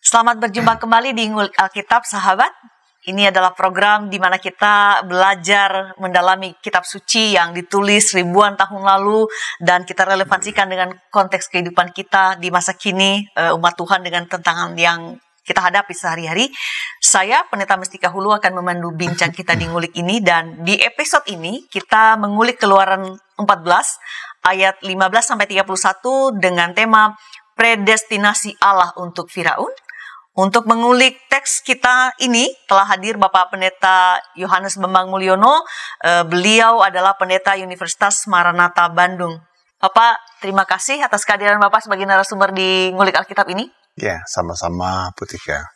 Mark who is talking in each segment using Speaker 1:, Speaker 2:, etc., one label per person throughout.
Speaker 1: Selamat berjumpa kembali di Ngulik Alkitab, sahabat. Ini adalah program di mana kita belajar mendalami kitab suci yang ditulis ribuan tahun lalu dan kita relevansikan dengan konteks kehidupan kita di masa kini, umat Tuhan dengan tantangan yang kita hadapi sehari-hari. Saya, Pendeta Mestika Hulu, akan memandu bincang kita di Ngulik ini, dan di episode ini kita mengulik Keluaran 14 ayat 15-31 dengan tema predestinasi Allah untuk Firaun. Untuk mengulik teks kita ini telah hadir Bapak Pendeta Yohanes Bambang Mulyono. Beliau adalah Pendeta Universitas Maranatha Bandung. Bapak, terima kasih atas kehadiran Bapak sebagai narasumber di Ngulik Alkitab ini.
Speaker 2: Ya, sama-sama Bu Tika.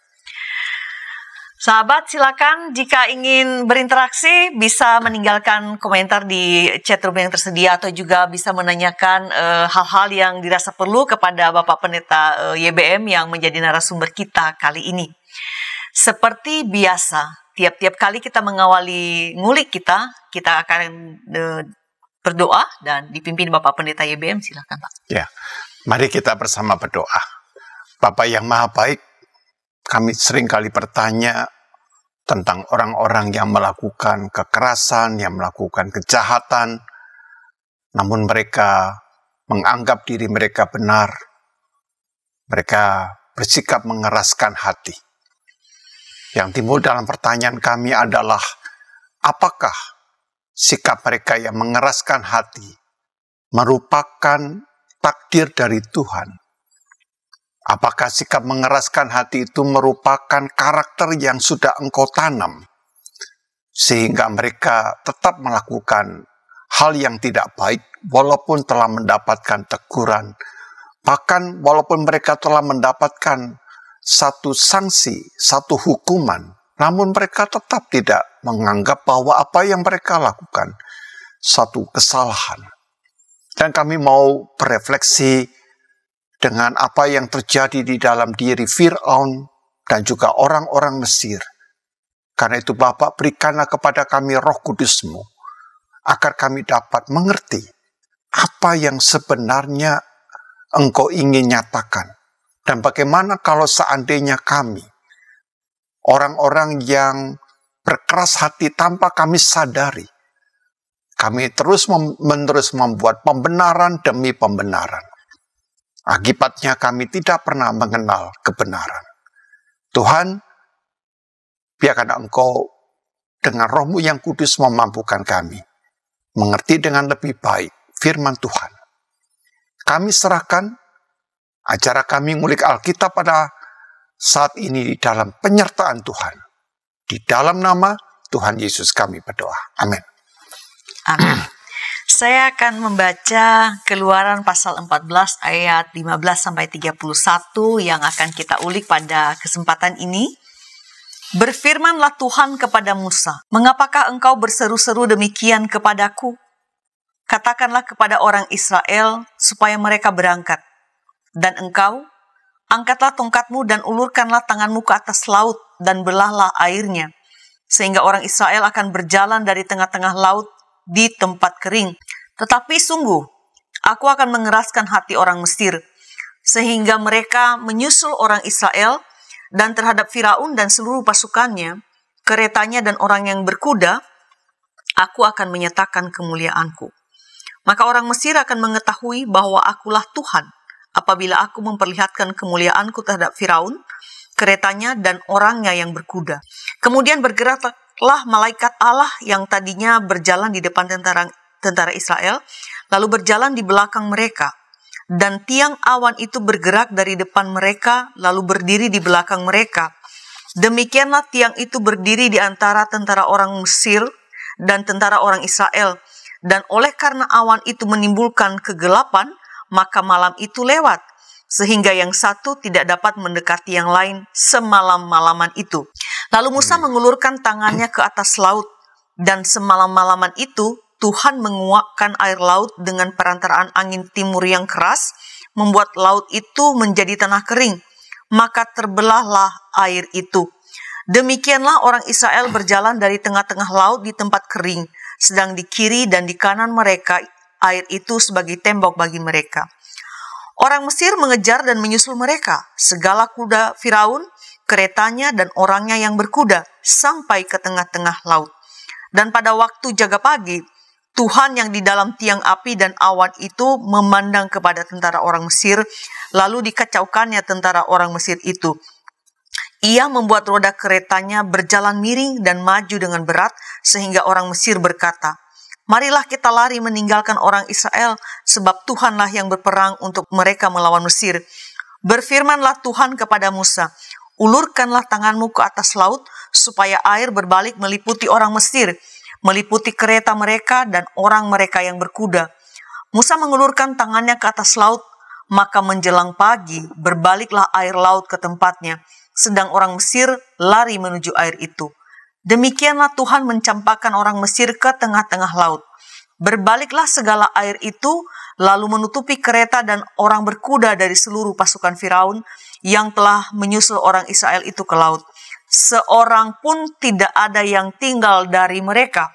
Speaker 1: Sahabat, silakan jika ingin berinteraksi bisa meninggalkan komentar di chatroom yang tersedia atau juga bisa menanyakan hal-hal yang dirasa perlu kepada Bapak Pendeta YBM yang menjadi narasumber kita kali ini. Seperti biasa, tiap-tiap kali kita mengawali ngulik kita akan berdoa dan dipimpin Bapak Pendeta YBM. Silakan, Pak.
Speaker 2: Ya, mari kita bersama berdoa. Bapak yang Maha Baik, kami sering kali bertanya tentang orang-orang yang melakukan kekerasan, yang melakukan kejahatan, namun mereka menganggap diri mereka benar. Mereka bersikap mengeraskan hati. Yang timbul dalam pertanyaan kami adalah, apakah sikap mereka yang mengeraskan hati merupakan takdir dari Tuhan? Apakah sikap mengeraskan hati itu merupakan karakter yang sudah Engkau tanam, sehingga mereka tetap melakukan hal yang tidak baik, walaupun telah mendapatkan teguran, bahkan walaupun mereka telah mendapatkan satu sanksi, satu hukuman, namun mereka tetap tidak menganggap bahwa apa yang mereka lakukan satu kesalahan. Dan kami mau berefleksi dengan apa yang terjadi di dalam diri Fir'aun dan juga orang-orang Mesir. Karena itu Bapak, berikanlah kepada kami Roh Kudus-Mu, agar kami dapat mengerti apa yang sebenarnya Engkau ingin nyatakan. Dan bagaimana kalau seandainya kami, orang-orang yang berkeras hati tanpa kami sadari, kami terus-menerus membuat pembenaran demi pembenaran. Akibatnya kami tidak pernah mengenal kebenaran. Tuhan, biarkan Engkau dengan Roh-Mu yang kudus memampukan kami mengerti dengan lebih baik firman Tuhan. Kami serahkan acara kami ngulik Alkitab pada saat ini di dalam penyertaan Tuhan. Di dalam nama Tuhan Yesus kami berdoa. Amin.
Speaker 1: Amin. Saya akan membaca Keluaran pasal 14 ayat 15-31 yang akan kita ulik pada kesempatan ini. Berfirmanlah Tuhan kepada Musa, "Mengapakah engkau berseru-seru demikian kepadaku? Katakanlah kepada orang Israel supaya mereka berangkat. Dan engkau, angkatlah tongkatmu dan ulurkanlah tanganmu ke atas laut dan belahlah airnya, sehingga orang Israel akan berjalan dari tengah-tengah laut di tempat kering. Tetapi sungguh, aku akan mengeraskan hati orang Mesir, sehingga mereka menyusul orang Israel, dan terhadap Firaun dan seluruh pasukannya, keretanya dan orang yang berkuda, aku akan menyatakan kemuliaanku. Maka orang Mesir akan mengetahui bahwa akulah Tuhan, apabila aku memperlihatkan kemuliaanku terhadap Firaun, keretanya dan orangnya yang berkuda." Kemudian bergeraklah malaikat Allah yang tadinya berjalan di depan tentara Israel, lalu berjalan di belakang mereka. Dan tiang awan itu bergerak dari depan mereka, lalu berdiri di belakang mereka. Demikianlah tiang itu berdiri di antara tentara orang Mesir dan tentara orang Israel. Dan oleh karena awan itu menimbulkan kegelapan, maka malam itu lewat, sehingga yang satu tidak dapat mendekati yang lain semalam-malaman itu. Lalu Musa mengulurkan tangannya ke atas laut, dan semalam-malaman itu Tuhan menguapkan air laut dengan perantaraan angin timur yang keras, membuat laut itu menjadi tanah kering, maka terbelahlah air itu. Demikianlah orang Israel berjalan dari tengah-tengah laut di tempat kering, sedang di kiri dan di kanan mereka air itu sebagai tembok bagi mereka. Orang Mesir mengejar dan menyusul mereka, segala kuda Firaun, keretanya dan orangnya yang berkuda, sampai ke tengah-tengah laut. Dan pada waktu jaga pagi, Tuhan yang di dalam tiang api dan awan itu memandang kepada tentara orang Mesir, lalu dikacaukannya tentara orang Mesir itu. Ia membuat roda keretanya berjalan miring dan maju dengan berat, sehingga orang Mesir berkata, "Marilah kita lari meninggalkan orang Israel, sebab Tuhanlah yang berperang untuk mereka melawan Mesir." Berfirmanlah Tuhan kepada Musa, "Ulurkanlah tanganmu ke atas laut, supaya air berbalik meliputi orang Mesir, meliputi kereta mereka dan orang mereka yang berkuda." Musa mengulurkan tangannya ke atas laut, maka menjelang pagi berbaliklah air laut ke tempatnya, sedang orang Mesir lari menuju air itu. Demikianlah Tuhan mencampakkan orang Mesir ke tengah-tengah laut. Berbaliklah segala air itu, lalu menutupi kereta dan orang berkuda dari seluruh pasukan Firaun yang telah menyusul orang Israel itu ke laut. Seorang pun tidak ada yang tinggal dari mereka.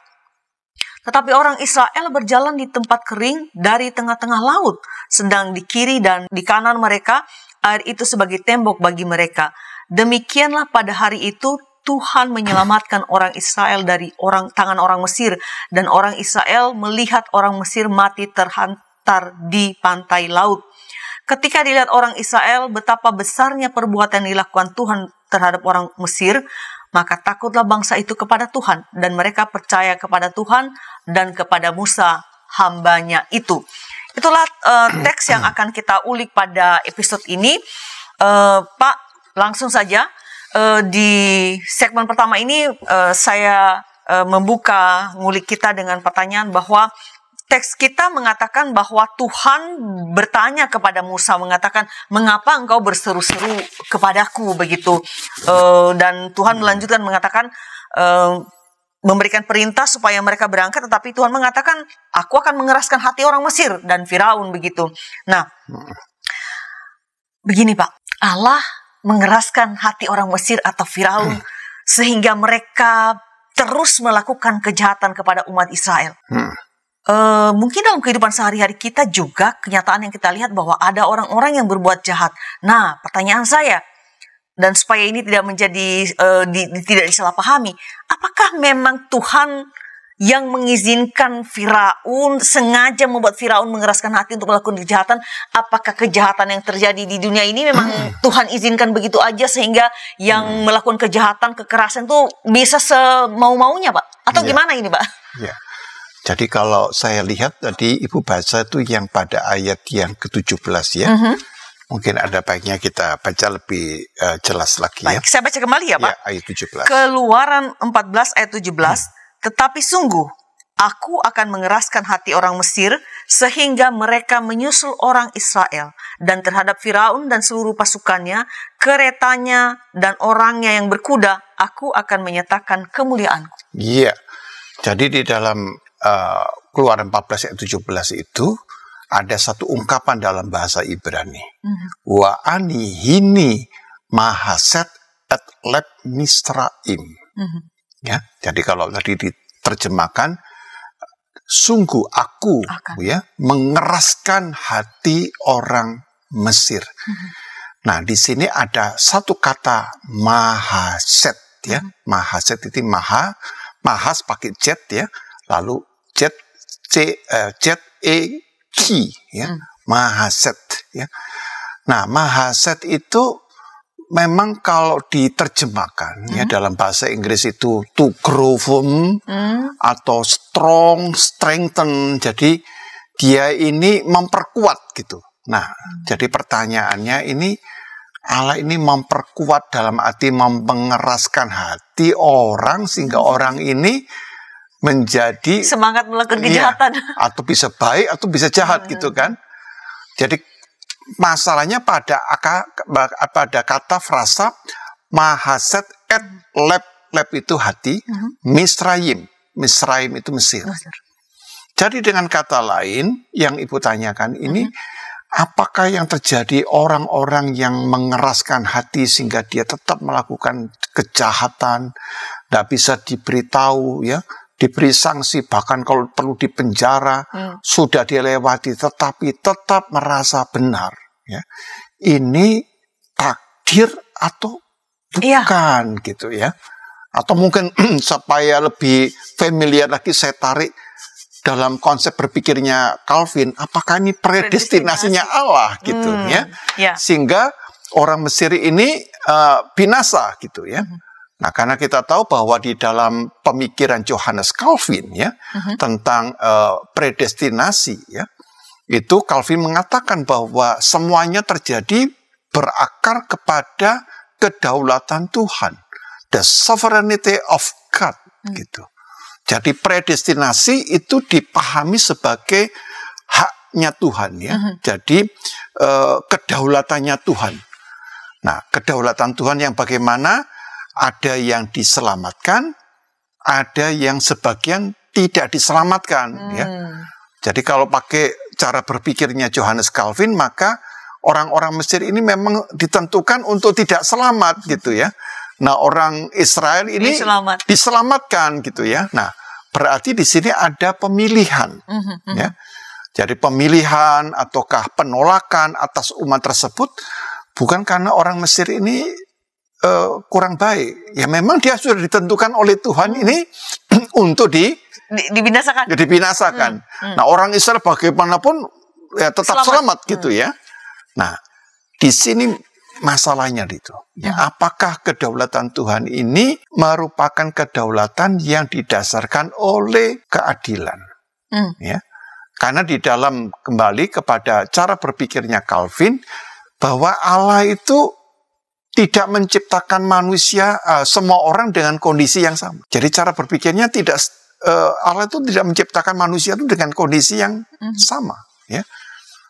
Speaker 1: Tetapi orang Israel berjalan di tempat kering dari tengah-tengah laut, sedang di kiri dan di kanan mereka air itu sebagai tembok bagi mereka. Demikianlah pada hari itu Tuhan menyelamatkan orang Israel dari tangan orang Mesir, dan orang Israel melihat orang Mesir mati terhantar di pantai laut. Ketika dilihat orang Israel betapa besarnya perbuatan yang dilakukan Tuhan terhadap orang Mesir, maka takutlah bangsa itu kepada Tuhan, dan mereka percaya kepada Tuhan dan kepada Musa hambanya itu. Itulah teks yang akan kita ulik pada episode ini. Pak, langsung saja. Di segmen pertama ini saya membuka ngulik kita dengan pertanyaan bahwa teks kita mengatakan bahwa Tuhan bertanya kepada Musa, mengatakan, "Mengapa engkau berseru-seru kepadaku?" begitu. Dan Tuhan melanjutkan mengatakan, memberikan perintah supaya mereka berangkat, tetapi Tuhan mengatakan, "Aku akan mengeraskan hati orang Mesir dan Firaun," begitu. Nah, begini Pak, Allah mengeraskan hati orang Mesir atau Firaun sehingga mereka terus melakukan kejahatan kepada umat Israel. Mungkin dalam kehidupan sehari-hari kita juga kenyataan yang kita lihat bahwa ada orang-orang yang berbuat jahat. Nah, pertanyaan saya, dan supaya ini tidak menjadi tidak disalahpahami, apakah memang Tuhan yang mengizinkan Firaun, sengaja membuat Firaun mengeraskan hati untuk melakukan kejahatan? Apakah kejahatan yang terjadi di dunia ini memang Tuhan izinkan begitu aja sehingga yang melakukan kejahatan, kekerasan itu bisa semau-maunya, Pak? Atau gimana ini, Pak?
Speaker 2: Ya. Jadi kalau saya lihat tadi Ibu baca itu yang pada ayat yang ke-17 ya. Mungkin ada baiknya kita baca lebih jelas lagi. Baik,
Speaker 1: ya. Saya baca kembali ya, Pak.
Speaker 2: Ya, ayat 17.
Speaker 1: Keluaran 14 ayat 17. Tetapi sungguh, aku akan mengeraskan hati orang Mesir sehingga mereka menyusul orang Israel, dan terhadap Firaun dan seluruh pasukannya, keretanya dan orangnya yang berkuda, aku akan menyatakan kemuliaanku.
Speaker 2: Iya, jadi di dalam Keluaran 14 ayat 17 itu ada satu ungkapan dalam bahasa Ibrani. Wa ani hini mahaset et leb misraim. Ya, jadi kalau tadi diterjemahkan, sungguh aku ya mengeraskan hati orang Mesir. Nah, di sini ada satu kata mahaset ya. Mahaset itu mahas pakai jet ya. Lalu jet ya. Mahaset ya. Nah, mahaset itu memang kalau diterjemahkan ya dalam bahasa Inggris itu to grow firm atau strong, strengthen. Jadi dia ini memperkuat gitu. Nah, jadi pertanyaannya ini Allah ini memperkuat dalam arti mengeraskan hati orang sehingga orang ini menjadi
Speaker 1: semangat melakukan kejahatan.
Speaker 2: Ya, atau bisa baik atau bisa jahat gitu kan. Jadi masalahnya pada kata frasa mahaset et leb itu hati, Misraim itu Mesir. Jadi dengan kata lain yang Ibu tanyakan ini, apakah yang terjadi orang-orang yang mengeraskan hati sehingga dia tetap melakukan kejahatan, tidak bisa diberitahu ya, diberi sanksi, bahkan kalau perlu dipenjara, sudah dilewati, tetapi tetap merasa benar. ya. Ini takdir atau bukan gitu ya. Atau mungkin supaya lebih familiar lagi saya tarik dalam konsep berpikirnya Calvin, apakah ini predestinasinya Allah gitu ya. Sehingga orang Mesir ini binasa gitu ya. Nah, karena kita tahu bahwa di dalam pemikiran Johannes Calvin ya tentang predestinasi ya, itu Calvin mengatakan bahwa semuanya terjadi berakar kepada kedaulatan Tuhan, the sovereignty of God gitu. Jadi predestinasi itu dipahami sebagai haknya Tuhan ya. Jadi kedaulatannya Tuhan. Nah, kedaulatan Tuhan yang bagaimana? Ada yang diselamatkan, ada yang sebagian tidak diselamatkan ya. Jadi kalau pakai cara berpikirnya Johannes Calvin, maka orang-orang Mesir ini memang ditentukan untuk tidak selamat gitu ya. Nah, orang Israel ini diselamatkan gitu ya. Nah, berarti di sini ada pemilihan ya. Jadi pemilihan ataukah penolakan atas umat tersebut bukan karena orang Mesir ini kurang baik. Ya memang dia sudah ditentukan oleh Tuhan ini untuk dibinasakan. Nah, orang Israel bagaimanapun ya tetap selamat gitu ya. Nah, di sini masalahnya itu. Ya, apakah kedaulatan Tuhan ini merupakan kedaulatan yang didasarkan oleh keadilan? Ya. Karena di dalam kembali kepada cara berpikirnya Calvin bahwa Allah itu tidak menciptakan manusia semua orang dengan kondisi yang sama. Jadi cara berpikirnya tidak Allah itu tidak menciptakan manusia itu dengan kondisi yang sama. Ya.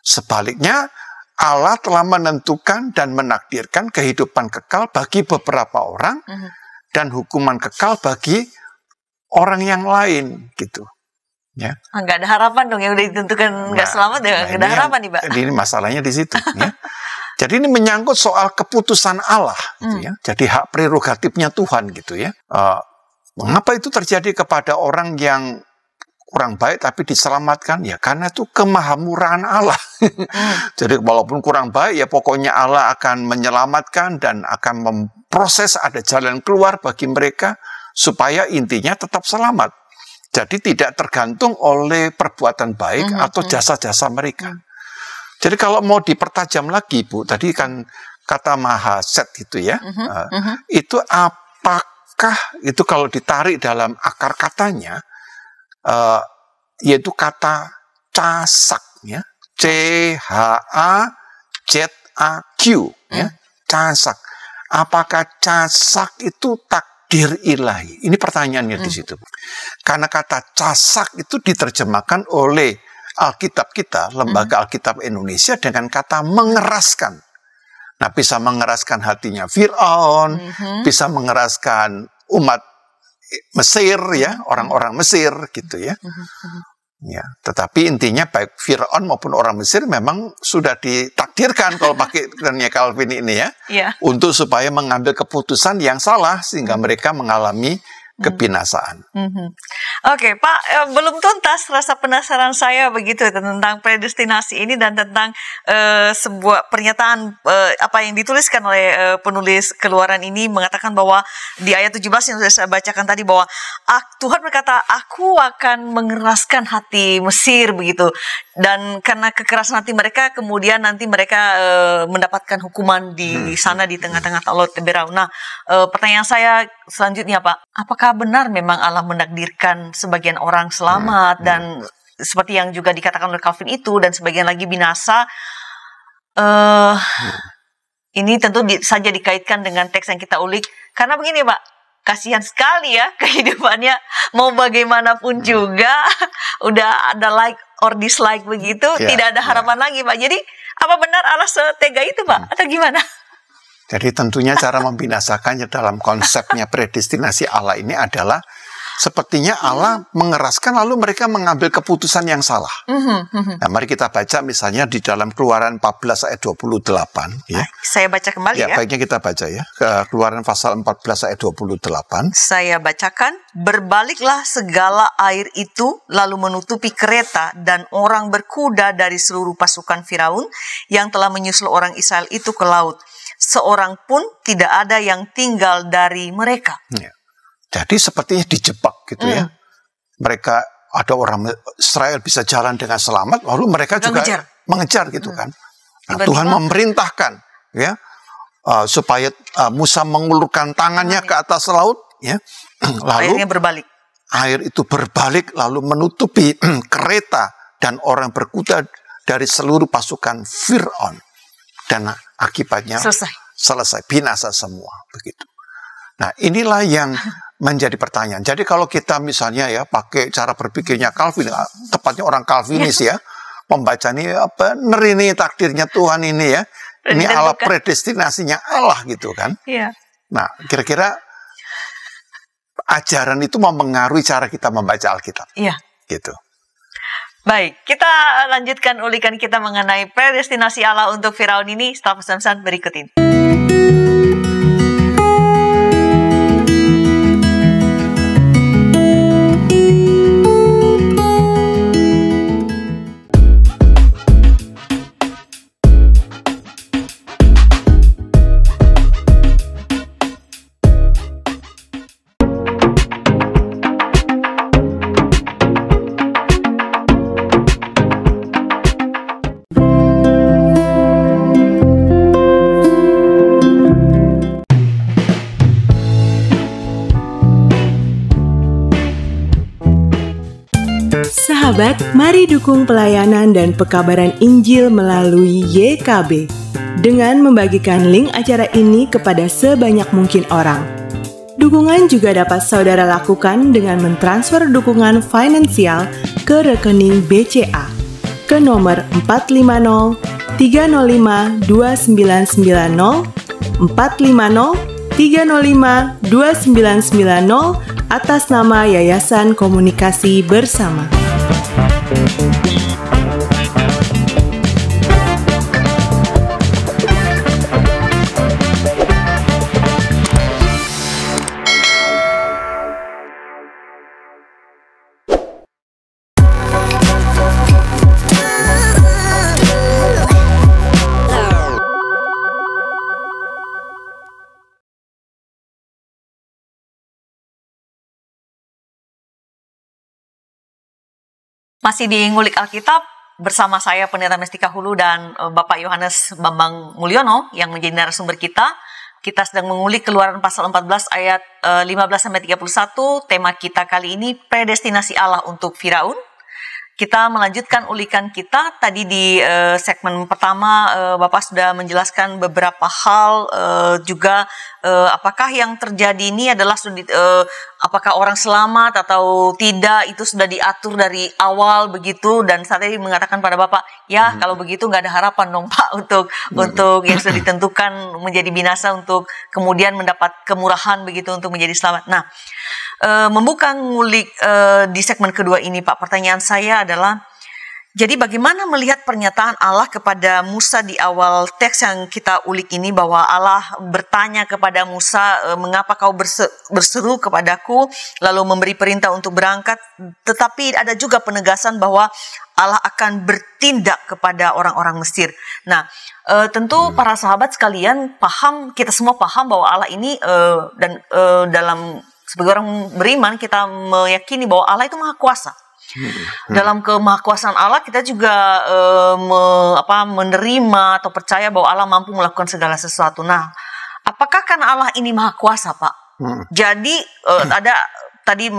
Speaker 2: Sebaliknya Allah telah menentukan dan menakdirkan kehidupan kekal bagi beberapa orang dan hukuman kekal bagi orang yang lain gitu. Ya.
Speaker 1: Nggak ada harapan dong yang udah ditentukan nggak selamat ya, nggak ada harapan nih Pak.
Speaker 2: Ini masalahnya di situ. Ya. Jadi ini menyangkut soal keputusan Allah, gitu ya. Jadi hak prerogatifnya Tuhan gitu ya. Mengapa itu terjadi kepada orang yang kurang baik tapi diselamatkan? Ya karena itu kemahamurahan Allah. Jadi walaupun kurang baik ya pokoknya Allah akan menyelamatkan dan akan memproses ada jalan keluar bagi mereka supaya intinya tetap selamat. Jadi tidak tergantung oleh perbuatan baik atau jasa-jasa mereka. Jadi kalau mau dipertajam lagi Bu, tadi kan kata mahaset gitu ya, itu apakah itu kalau ditarik dalam akar katanya, yaitu kata casak ya, C-H-A-Z-A-Q ya, casak. Apakah casak itu takdir ilahi? Ini pertanyaannya di situ. Karena kata casak itu diterjemahkan oleh Alkitab kita, Lembaga Alkitab Indonesia dengan kata mengeraskan. Nah, bisa mengeraskan hatinya Fir'aun, bisa mengeraskan umat Mesir ya, orang-orang Mesir gitu ya. Ya, tetapi intinya baik Fir'aun maupun orang Mesir memang sudah ditakdirkan kalau pakai termnya Calvin ini ya, untuk supaya mengambil keputusan yang salah sehingga mereka mengalami kebinasaan.
Speaker 1: Oke, Pak, belum tuntas rasa penasaran saya begitu tentang predestinasi ini dan tentang sebuah pernyataan apa yang dituliskan oleh penulis Keluaran ini mengatakan bahwa di ayat 17 yang sudah saya bacakan tadi bahwa Tuhan berkata, aku akan mengeraskan hati Mesir begitu, dan karena kekerasan hati mereka kemudian nanti mereka mendapatkan hukuman di sana di tengah-tengah Laut Teberau. Nah, pertanyaan saya selanjutnya Pak, apakah benar memang Allah menakdirkan sebagian orang selamat dan seperti yang juga dikatakan oleh Calvin itu dan sebagian lagi binasa? Ini tentu saja dikaitkan dengan teks yang kita ulik karena begini Pak, kasihan sekali ya kehidupannya, mau bagaimanapun juga udah ada like or dislike begitu, tidak ada harapan lagi Pak. Jadi apa benar Allah setega itu Pak atau gimana?
Speaker 2: Jadi tentunya cara membinasakannya dalam konsepnya predestinasi Allah ini adalah Sepertinya Allah mengeraskan lalu mereka mengambil keputusan yang salah. Nah, mari kita baca misalnya di dalam Keluaran 14 ayat 28. Ya.
Speaker 1: Saya baca kembali ya.
Speaker 2: Baiknya kita baca ya. Keluaran pasal 14 ayat 28.
Speaker 1: Saya bacakan. Berbaliklah segala air itu lalu menutupi kereta dan orang berkuda dari seluruh pasukan Firaun yang telah menyusul orang Israel itu ke laut. Seorang pun tidak ada yang tinggal dari mereka.
Speaker 2: Ya. Jadi sepertinya dijebak gitu ya. Mereka ada orang Israel bisa jalan dengan selamat, lalu mereka juga mengejar gitu kan. Nah, Tuhan memerintahkan ya supaya Musa mengulurkan tangannya ke atas laut ya. Lalu
Speaker 1: airnya berbalik.
Speaker 2: Air itu berbalik lalu menutupi kereta dan orang berkuda dari seluruh pasukan Fir'aun. Dan akibatnya selesai binasa semua begitu. Nah, inilah yang menjadi pertanyaan. Jadi kalau kita misalnya ya pakai cara berpikirnya Calvin, tepatnya orang Calvinis ya, membaca ini benar ini takdirnya Tuhan ini ya. Ini Allah predestinasinya Allah gitu kan.
Speaker 1: Iya.
Speaker 2: Nah, kira-kira ajaran itu mempengaruhi cara kita membaca Alkitab.
Speaker 1: Iya.
Speaker 2: Gitu.
Speaker 1: Baik, kita lanjutkan ulikan kita mengenai predestinasi Allah untuk Firaun ini setelah pesan-pesan berikut ini.
Speaker 3: Sahabat, mari dukung pelayanan dan pekabaran Injil melalui YKB dengan membagikan link acara ini kepada sebanyak mungkin orang. Dukungan juga dapat saudara lakukan dengan mentransfer dukungan finansial ke rekening BCA ke nomor 450 305 2990 450 305 2990 atas nama Yayasan Komunikasi Bersama.
Speaker 1: Masih di Ngulik Alkitab bersama saya Pendeta Mestika Hulu dan Bapak Yohanes Bambang Mulyono yang menjadi narasumber kita. Kita sedang mengulik Keluaran pasal 14 ayat 15-31. Tema kita kali ini predestinasi Allah untuk Firaun. Kita melanjutkan ulikan kita. Tadi di segmen pertama Bapak sudah menjelaskan beberapa hal juga apakah yang terjadi ini adalah apakah orang selamat atau tidak, itu sudah diatur dari awal begitu. Dan saat ini mengatakan pada Bapak, ya kalau begitu nggak ada harapan dong Pak untuk yang sudah ditentukan menjadi binasa untuk kemudian mendapat kemurahan begitu untuk menjadi selamat. Nah, membuka ngulik di segmen kedua ini Pak, pertanyaan saya adalah, jadi bagaimana melihat pernyataan Allah kepada Musa di awal teks yang kita ulik ini, bahwa Allah bertanya kepada Musa, mengapa kau berseru kepadaku, lalu memberi perintah untuk berangkat, tetapi ada juga penegasan bahwa Allah akan bertindak kepada orang-orang Mesir. Nah, tentu para sahabat sekalian paham, kita semua paham bahwa Allah ini dalam sebagai orang beriman kita meyakini bahwa Allah itu maha kuasa. Dalam kemahakuasaan Allah kita juga menerima atau percaya bahwa Allah mampu melakukan segala sesuatu. Nah, apakah karena Allah ini maha kuasa, Pak? Jadi ada tadi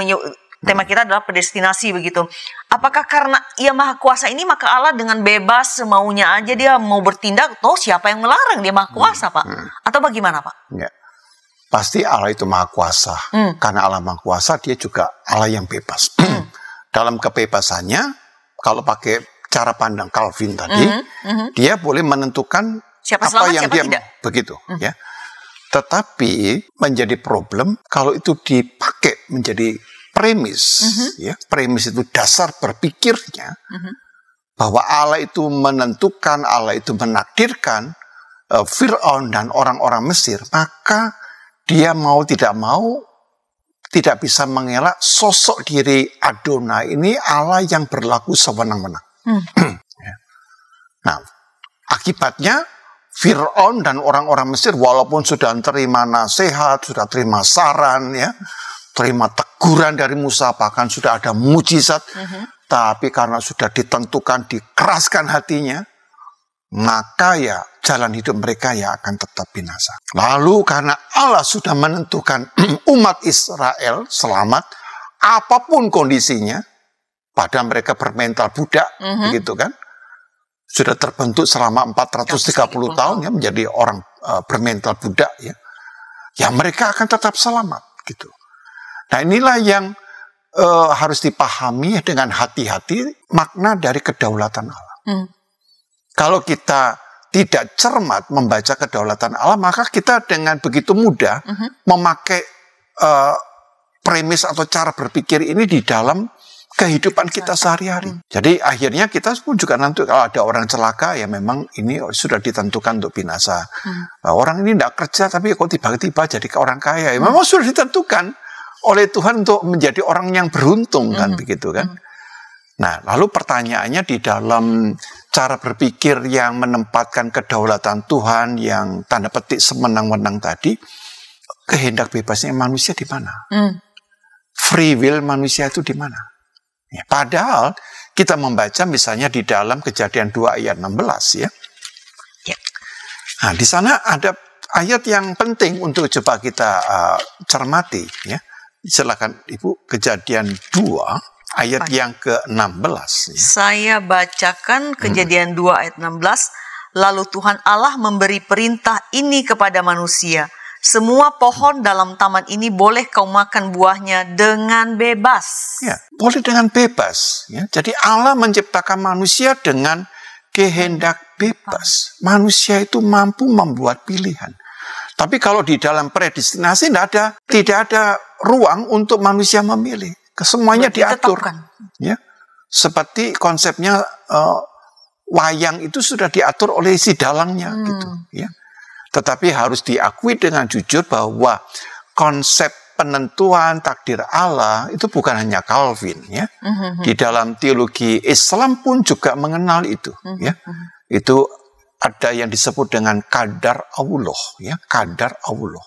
Speaker 1: tema kita adalah predestinasi begitu. Apakah karena ia maha kuasa ini maka Allah dengan bebas semaunya aja dia mau bertindak? Atau siapa yang melarang dia maha kuasa, Pak? Atau bagaimana, Pak?
Speaker 2: Ya. Pasti Allah itu maha kuasa. Karena Allah maha kuasa, dia juga Allah yang bebas. Dalam kebebasannya, kalau pakai cara pandang Calvin tadi, dia boleh menentukan
Speaker 1: siapa
Speaker 2: apa
Speaker 1: selamat,
Speaker 2: yang
Speaker 1: siapa
Speaker 2: dia
Speaker 1: tidak.
Speaker 2: Begitu, ya. Tetapi menjadi problem kalau itu dipakai menjadi premis, ya, premis itu dasar berpikirnya, bahwa Allah itu menentukan, Allah itu menakdirkan Fir'aun dan orang-orang Mesir, maka dia mau tidak mau tidak bisa mengelak sosok diri Adonai ini Allah yang berlaku sewenang-wenang. Nah, akibatnya Fir'aun dan orang-orang Mesir walaupun sudah terima nasihat, sudah terima saran, ya, terima teguran dari Musa, bahkan sudah ada mujizat, tapi karena sudah ditentukan, dikeraskan hatinya, maka ya jalan hidup mereka ya akan tetap binasa. Lalu karena Allah sudah menentukan umat Israel selamat, apapun kondisinya, pada mereka bermental budak, begitu kan, sudah terbentuk selama 430 tahun ya menjadi orang bermental budak, ya, ya mereka akan tetap selamat, gitu. Nah inilah yang harus dipahami dengan hati-hati makna dari kedaulatan Allah. Kalau kita tidak cermat membaca kedaulatan Allah, maka kita dengan begitu mudah memakai premis atau cara berpikir ini di dalam kehidupan kita sehari-hari. Jadi akhirnya kita pun juga nanti kalau ada orang celaka, ya memang ini sudah ditentukan untuk binasa. Orang ini tidak kerja tapi kok tiba-tiba jadi orang kaya, ya memang sudah ditentukan oleh Tuhan untuk menjadi orang yang beruntung, kan begitu kan. Nah lalu pertanyaannya di dalam cara berpikir yang menempatkan kedaulatan Tuhan yang tanda petik semenang-menang tadi, kehendak bebasnya manusia di mana? Free will manusia itu di mana? Ya, padahal kita membaca misalnya di dalam Kejadian 2 ayat 16 ya. Nah di sana ada ayat yang penting untuk coba kita cermati ya. Silakan Ibu, Kejadian 2 ayat yang ke-16 ya.
Speaker 1: Saya bacakan Kejadian 2 ayat 16. Lalu Tuhan Allah memberi perintah ini kepada manusia. Semua pohon dalam taman ini boleh kau makan buahnya dengan bebas.
Speaker 2: Ya, boleh dengan bebas ya. Jadi Allah menciptakan manusia dengan kehendak bebas. Manusia itu mampu membuat pilihan. Tapi kalau di dalam predestinasi tidak ada ruang untuk manusia memilih. Semuanya diatur. Ya. Seperti konsepnya wayang itu sudah diatur oleh si dalangnya gitu ya. Tetapi harus diakui dengan jujur bahwa konsep penentuan takdir Allah itu bukan hanya Calvin ya. Di dalam teologi Islam pun juga mengenal itu ya. Itu ada yang disebut dengan kadar Allah ya, kadar Allah.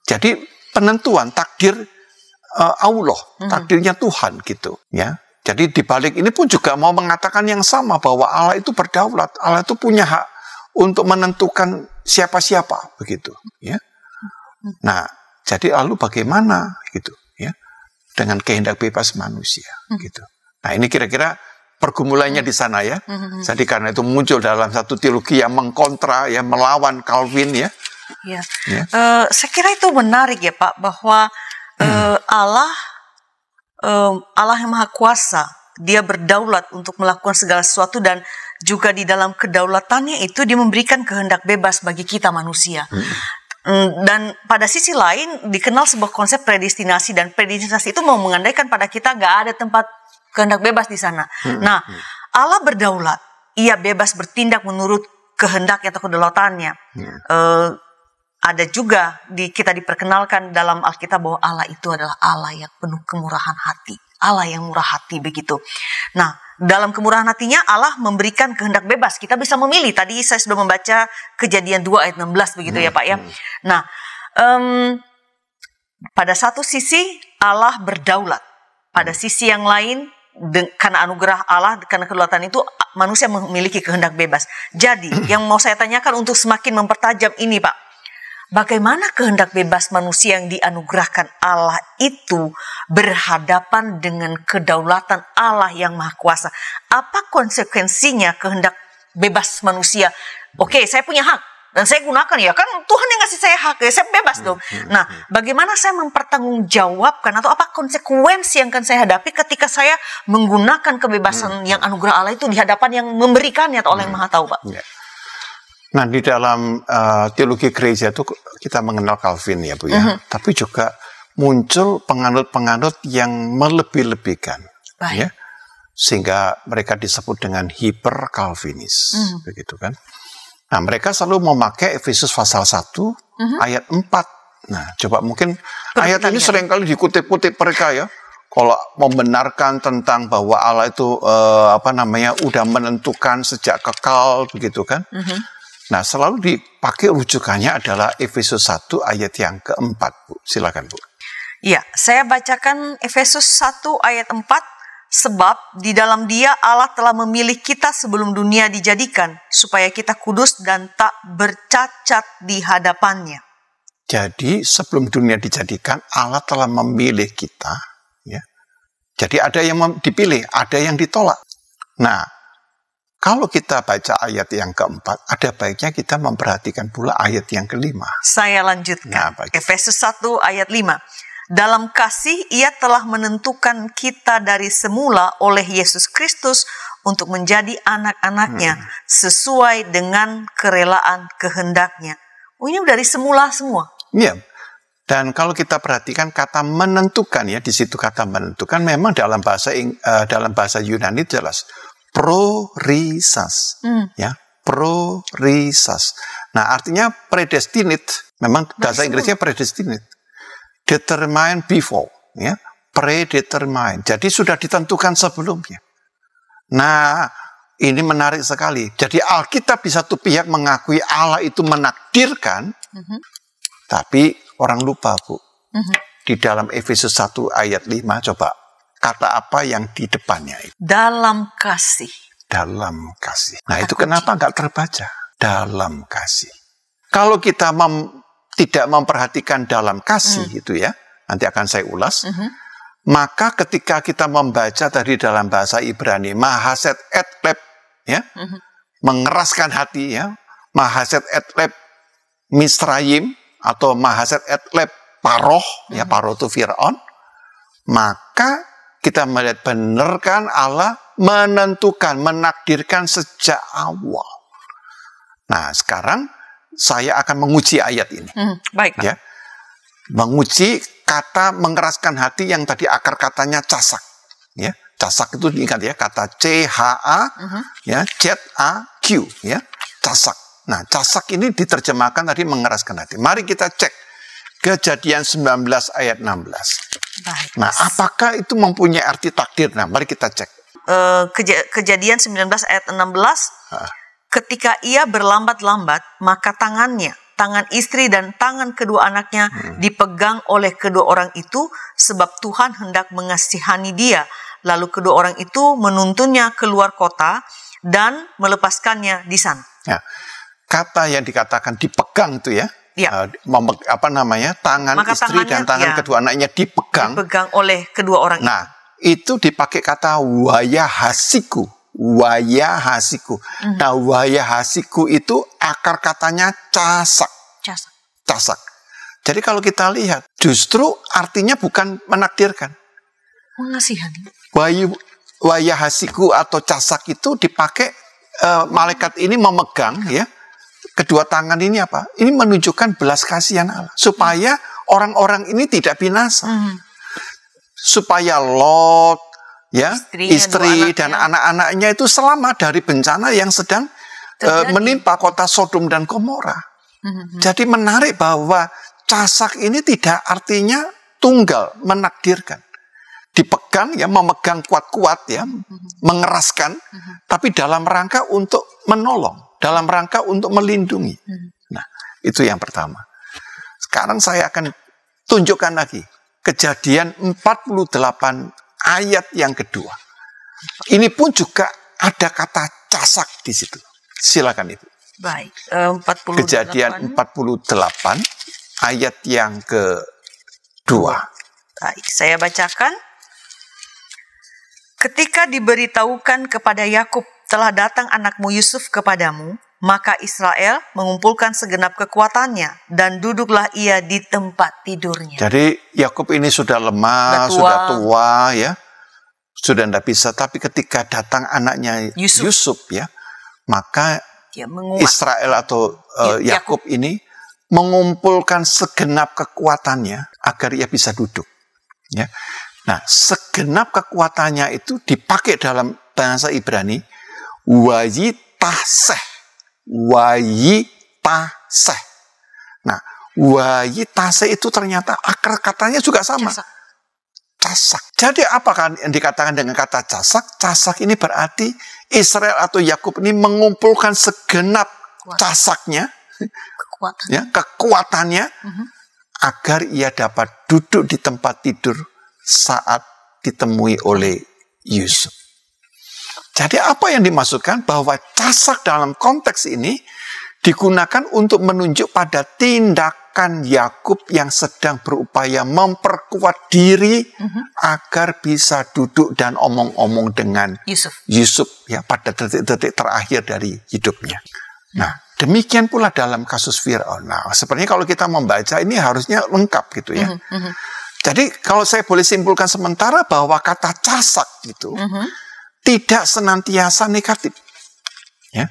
Speaker 2: Jadi penentuan takdir Allah, takdirnya Tuhan gitu ya. Jadi di balik ini pun juga mau mengatakan yang sama bahwa Allah itu berdaulat, Allah itu punya hak untuk menentukan siapa-siapa begitu ya. Nah, jadi lalu bagaimana gitu ya dengan kehendak bebas manusia gitu. Nah, ini kira-kira pergumulannya di sana ya. Jadi karena itu muncul dalam satu teologi yang mengkontra ya, melawan Calvin ya.
Speaker 1: Ya. Saya kira itu menarik ya Pak, bahwa Allah yang Maha Kuasa, Dia berdaulat untuk melakukan segala sesuatu, dan juga di dalam kedaulatannya itu Dia memberikan kehendak bebas bagi kita manusia. Dan pada sisi lain dikenal sebuah konsep predestinasi, dan predestinasi itu mau mengandaikan pada kita gak ada tempat kehendak bebas di sana. Nah, Allah berdaulat, Ia bebas bertindak menurut kehendak atau kedaulatannya. Ada juga kita diperkenalkan dalam Alkitab bahwa Allah itu adalah Allah yang penuh kemurahan hati, Allah yang murah hati begitu. Nah, dalam kemurahan hatinya Allah memberikan kehendak bebas. Kita bisa memilih. Tadi saya sudah membaca Kejadian 2 ayat 16 begitu ya Pak ya. Nah, pada satu sisi Allah berdaulat, pada sisi yang lain karena anugerah Allah, karena kedaulatan itu manusia memiliki kehendak bebas. Jadi yang mau saya tanyakan untuk semakin mempertajam ini Pak, bagaimana kehendak bebas manusia yang dianugerahkan Allah itu berhadapan dengan kedaulatan Allah yang Maha Kuasa? Apa konsekuensinya kehendak bebas manusia? Oke, saya punya hak dan saya gunakan, ya kan Tuhan yang ngasih saya hak, ya saya bebas dong. Nah, bagaimana saya mempertanggungjawabkan atau apa konsekuensi yang akan saya hadapi ketika saya menggunakan kebebasan yang anugerah Allah itu di hadapan yang memberikannya atau Allah yang Maha Tahu, Pak?
Speaker 2: Nah, di dalam teologi gereja itu kita mengenal Calvin ya Bu ya, tapi juga muncul penganut-penganut yang melebih-lebihkan,
Speaker 1: Baik.
Speaker 2: ya, sehingga mereka disebut dengan hiper Calvinis, begitu kan? Nah, mereka selalu memakai Efesus pasal 1 ayat 4. Nah, coba mungkin ayat ini seringkali dikutip-kutip mereka ya. Kalau membenarkan tentang bahwa Allah itu udah menentukan sejak kekal, begitu kan? Nah, selalu dipakai rujukannya adalah Efesus 1 ayat yang keempat, Bu. Silakan, Bu.
Speaker 1: Ya, saya bacakan Efesus 1 ayat 4. Sebab di dalam Dia Allah telah memilih kita sebelum dunia dijadikan, supaya kita kudus dan tak bercacat di hadapannya.
Speaker 2: Jadi sebelum dunia dijadikan, Allah telah memilih kita. Ya. Jadi ada yang dipilih, ada yang ditolak. Nah, kalau kita baca ayat yang keempat, ada baiknya kita memperhatikan pula ayat yang kelima.
Speaker 1: Saya lanjutkan.
Speaker 2: Nah,
Speaker 1: Efesus 1 ayat 5. Dalam kasih ia telah menentukan kita dari semula oleh Yesus Kristus untuk menjadi anak-anaknya sesuai dengan kerelaan kehendaknya. Oh, ini dari semula semua.
Speaker 2: Iya. Dan kalau kita perhatikan kata menentukan ya, di situ kata menentukan memang dalam bahasa Yunani jelas prorisas, ya, prorisas. Nah, artinya predestinate. Memang bahasa Inggrisnya predestinate. Determined before, ya, predetermined. Jadi sudah ditentukan sebelumnya. Nah, ini menarik sekali. Jadi Alkitab di satu pihak mengakui Allah itu menakdirkan, tapi orang lupa, Bu. Di dalam Efesus 1 ayat 5, coba kata apa yang di depannya itu?
Speaker 1: Dalam kasih.
Speaker 2: Dalam kasih. Nah, itu kenapa nggak terbaca? Dalam kasih. Kalau kita tidak memperhatikan dalam kasih itu ya, nanti akan saya ulas, maka ketika kita membaca tadi dalam bahasa Ibrani, mahaset et leb, ya, mengeraskan hati, ya, mahaset et leb Misrayim, atau mahaset et leb paroh, ya, paroh itu Fir'aun, maka kita melihat benar kan Allah menentukan, menakdirkan sejak awal. Nah, sekarang saya akan menguji ayat ini.
Speaker 1: Baik, Pak.
Speaker 2: Ya. Menguji kata mengeraskan hati yang tadi akar katanya casak. Ya. Casak itu diingat ya, kata C-H-A, ya, Z-A-Q, ya, casak. Nah, casak ini diterjemahkan tadi mengeraskan hati. Mari kita cek Kejadian 19 ayat 16.
Speaker 1: Baik.
Speaker 2: Nah, apakah itu mempunyai arti takdir? Nah, mari kita cek.
Speaker 1: Kejadian 19 ayat 16. Ketika ia berlambat-lambat, maka tangan istri dan tangan kedua anaknya dipegang oleh kedua orang itu, sebab Tuhan hendak mengasihani dia. Lalu kedua orang itu menuntunnya keluar kota dan melepaskannya di sana.
Speaker 2: Ya. Kata yang dikatakan dipegang itu ya,
Speaker 1: ya.
Speaker 2: Tangan maka istri dan tangan kedua anaknya dipegang
Speaker 1: oleh kedua orang itu.
Speaker 2: Nah, itu dipakai kata wayahasiku. Wayahasiku. Nah, wayahasiku itu akar katanya casak. Casak. Jadi kalau kita lihat, justru artinya bukan menakdirkan.
Speaker 1: Mengasihani.
Speaker 2: Wayahasiku atau casak itu dipakai malaikat ini memegang ya. Kedua tangan ini apa? Ini menunjukkan belas kasihan Allah. Supaya orang-orang ini tidak binasa. Supaya Lot, ya, istri dan anak-anaknya itu selamat dari bencana yang sedang menimpa kota Sodom dan Gomora. Jadi menarik bahwa casak ini tidak artinya tunggal, menakdirkan. Dipegang ya, memegang kuat-kuat ya, mengeraskan, tapi dalam rangka untuk menolong, dalam rangka untuk melindungi. Nah, itu yang pertama. Sekarang saya akan tunjukkan lagi Kejadian 48 ayat yang kedua. Ini pun juga ada kata casak di situ. Silakan Ibu.
Speaker 1: Baik, 48.
Speaker 2: Kejadian 48 ayat yang kedua.
Speaker 1: Baik, saya bacakan. Ketika diberitahukan kepada Yakub, telah datang anakmu Yusuf kepadamu, maka Israel mengumpulkan segenap kekuatannya dan duduklah ia di tempat tidurnya.
Speaker 2: Jadi Yakub ini sudah lemah, sudah tua ya. Sudah tidak bisa, tapi ketika datang anaknya Yusuf ya, maka Israel atau Yakub ini mengumpulkan segenap kekuatannya agar ia bisa duduk. Ya. Nah, segenap kekuatannya itu dipakai dalam bahasa Ibrani, wayitaseh. Wayitaseh. Nah, wayitaseh itu ternyata akar katanya juga sama. Casak. Jadi apakah yang dikatakan dengan kata casak? Casak ini berarti Israel atau Yakub ini mengumpulkan segenap casaknya, kekuatannya, agar ia dapat duduk di tempat tidur saat ditemui oleh Yusuf. Jadi apa yang dimaksudkan? Bahwa casak dalam konteks ini digunakan untuk menunjuk pada tindakan Yakub yang sedang berupaya memperkuat diri agar bisa duduk dan omong-omong dengan Yusuf ya, pada detik-detik terakhir dari hidupnya. Nah, demikian pula dalam kasus Firaun. Nah, sebenarnya kalau kita membaca ini harusnya lengkap gitu ya. Jadi kalau saya boleh simpulkan sementara bahwa kata casak itu tidak senantiasa negatif. Ya.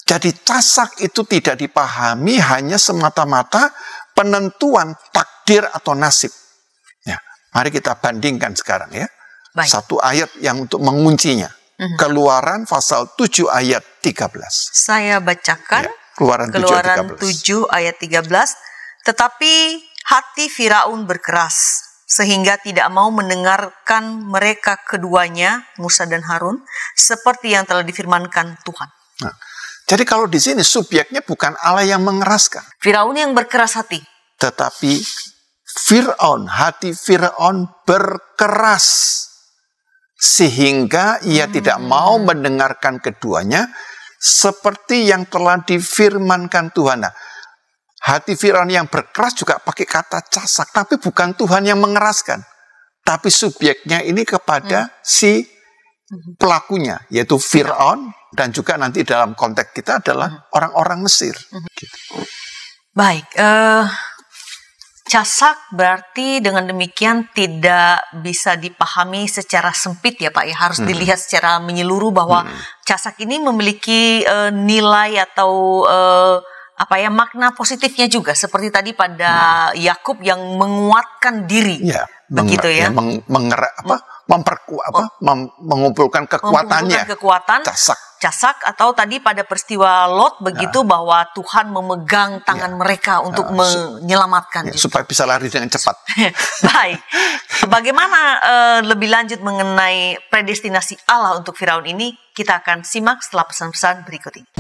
Speaker 2: Jadi casak itu tidak dipahami hanya semata-mata penentuan takdir atau nasib. Ya. Mari kita bandingkan sekarang ya. Baik. Satu ayat yang untuk menguncinya. Keluaran pasal 7 ayat 13.
Speaker 1: Saya bacakan.
Speaker 2: Ya, Keluaran
Speaker 1: 7 ayat 13. Tetapi hati Firaun berkeras, sehingga tidak mau mendengarkan mereka keduanya, Musa dan Harun, seperti yang telah difirmankan Tuhan.
Speaker 2: Nah, jadi kalau di sini subjeknya bukan Allah yang mengeraskan.
Speaker 1: Firaun yang berkeras hati.
Speaker 2: Tetapi hati Firaun berkeras, sehingga ia tidak mau mendengarkan keduanya, seperti yang telah difirmankan Tuhan. Nah, hati Firaun yang berkeras juga pakai kata casak, tapi bukan Tuhan yang mengeraskan, tapi subjeknya ini kepada si pelakunya, yaitu Firaun, dan juga nanti dalam konteks kita adalah orang-orang Mesir. Gitu.
Speaker 1: Baik, casak berarti dengan demikian tidak bisa dipahami secara sempit ya Pak ya, harus dilihat secara menyeluruh bahwa casak ini memiliki nilai atau makna positifnya juga, seperti tadi pada Yakub yang menguatkan diri, begitu ya,
Speaker 2: mengumpulkan kekuatannya,
Speaker 1: casak, atau tadi pada peristiwa Lot begitu, bahwa Tuhan memegang tangan mereka untuk menyelamatkan,
Speaker 2: supaya bisa lari dengan cepat.
Speaker 1: Baik, bagaimana lebih lanjut mengenai predestinasi Allah untuk Firaun ini, kita akan simak setelah pesan-pesan berikut ini.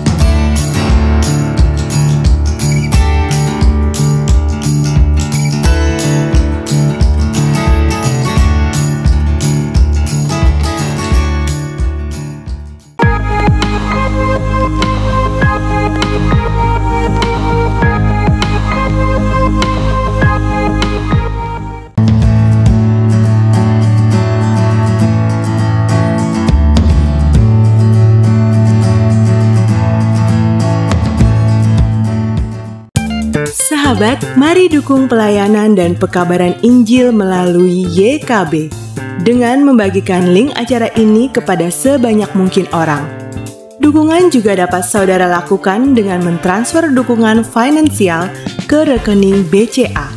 Speaker 3: Sahabat, mari dukung pelayanan dan pekabaran Injil melalui YKB dengan membagikan link acara ini kepada sebanyak mungkin orang. Dukungan juga dapat saudara lakukan dengan mentransfer dukungan finansial ke rekening BCA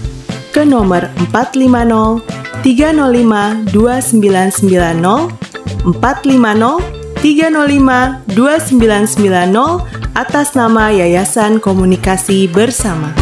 Speaker 3: ke nomor 450 305 2990 450 305 2990 atas nama Yayasan Komunikasi Bersama.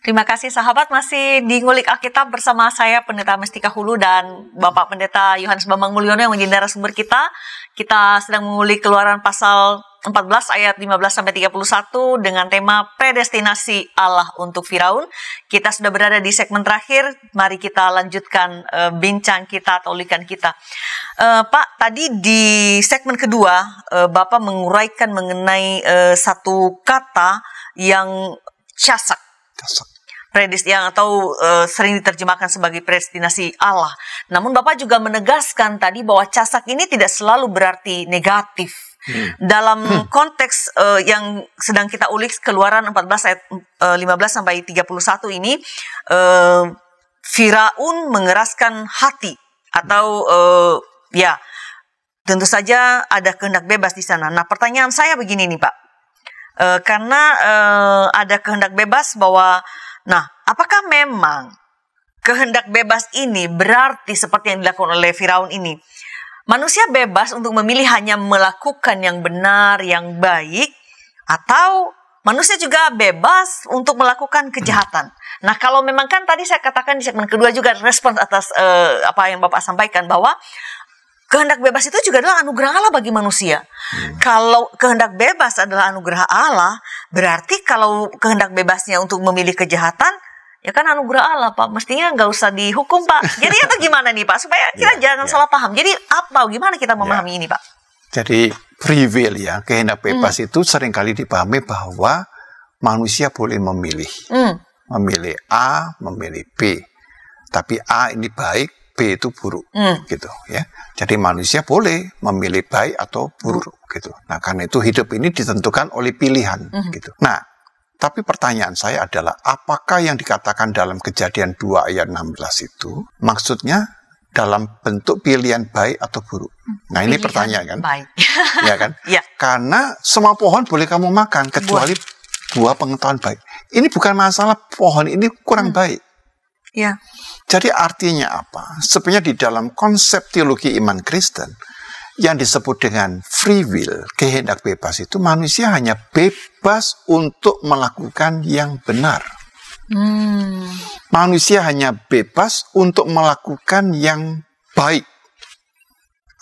Speaker 1: Terima kasih sahabat, masih di Ngulik Alkitab bersama saya Pendeta Mestika Hulu dan Bapak Pendeta Yohanes Bambang Mulyono yang menjadi narasumber kita. Kita sedang mengulik Keluaran pasal 14 ayat 15-31 dengan tema predestinasi Allah untuk Firaun. Kita sudah berada di segmen terakhir, mari kita lanjutkan bincang kita atau ulikan kita. Pak, tadi di segmen kedua Bapak menguraikan mengenai satu kata yang casak. yang atau sering diterjemahkan sebagai predestinasi Allah. Namun Bapak juga menegaskan tadi bahwa casak ini tidak selalu berarti negatif. Dalam konteks yang sedang kita ulik, Keluaran 14 ayat 15 sampai 31 ini, Firaun mengeraskan hati atau ya tentu saja ada kehendak bebas di sana. Nah, pertanyaan saya begini nih Pak, karena ada kehendak bebas bahwa, nah, apakah memang kehendak bebas ini berarti seperti yang dilakukan oleh Firaun ini? Manusia bebas untuk memilih hanya melakukan yang benar, yang baik, atau manusia juga bebas untuk melakukan kejahatan? Nah, kalau memang kan tadi saya katakan di segmen kedua juga respons atas apa yang Bapak sampaikan, bahwa kehendak bebas itu juga adalah anugerah Allah bagi manusia. Kalau kehendak bebas adalah anugerah Allah, berarti kalau kehendak bebasnya untuk memilih kejahatan, ya kan anugerah Allah Pak. Mestinya nggak usah dihukum Pak. Jadi atau gimana nih Pak? Supaya kita jangan salah paham. Jadi gimana kita memahami ini Pak?
Speaker 2: Jadi free will ya, kehendak bebas itu seringkali dipahami bahwa manusia boleh memilih. Memilih A, memilih B. Tapi A ini baik, B itu buruk, gitu ya. Jadi manusia boleh memilih baik atau buruk, gitu. Nah, karena itu hidup ini ditentukan oleh pilihan, gitu. Nah, tapi pertanyaan saya adalah, apakah yang dikatakan dalam Kejadian 2 ayat 16 itu maksudnya dalam bentuk pilihan baik atau buruk? Nah, ini pertanyaan kan?
Speaker 1: Baik.
Speaker 2: Ya kan?
Speaker 1: Ya.
Speaker 2: Karena semua pohon boleh kamu makan kecuali buah pengetahuan baik. Ini bukan masalah pohon ini kurang baik.
Speaker 1: Ya.
Speaker 2: Jadi artinya apa? Sebenarnya di dalam konsep teologi iman Kristen yang disebut dengan free will, kehendak bebas itu, manusia hanya bebas untuk melakukan yang benar. Manusia hanya bebas untuk melakukan yang baik.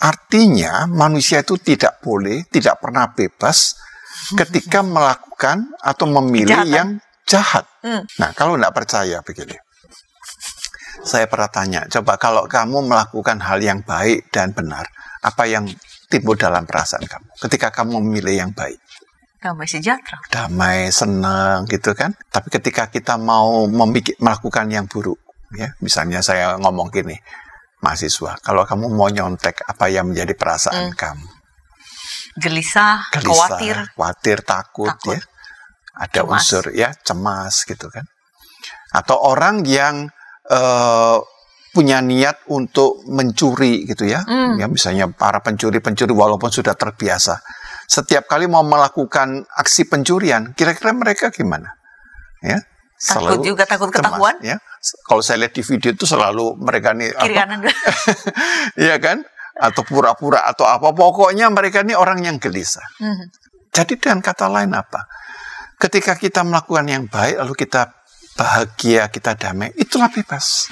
Speaker 2: Artinya manusia itu tidak boleh, tidak pernah bebas ketika melakukan atau memilih yang jahat. Nah, kalau tidak percaya begini. Saya pernah tanya, coba kalau kamu melakukan hal yang baik dan benar, apa yang timbul dalam perasaan kamu ketika kamu memilih yang baik?
Speaker 1: Damai sejahtera.
Speaker 2: Damai, senang gitu kan. Tapi ketika kita mau melakukan yang buruk, ya, misalnya saya ngomong gini, mahasiswa, kalau kamu mau nyontek, apa yang menjadi perasaan kamu?
Speaker 1: Gelisah, khawatir, takut. Ya. Ada cemas. Unsur ya cemas gitu kan. Atau orang yang punya niat untuk mencuri gitu ya. Ya misalnya para pencuri walaupun sudah terbiasa, setiap kali mau melakukan aksi pencurian, kira-kira mereka gimana? Ya, takut ketahuan.
Speaker 2: Ya. Kalau saya lihat di video itu selalu mereka nih
Speaker 1: kiri kanan.
Speaker 2: Iya kan? Atau pura-pura atau apa, pokoknya mereka ini orang yang gelisah. Jadi dengan kata lain apa? Ketika kita melakukan yang baik lalu kita bahagia, kita damai, itulah bebas.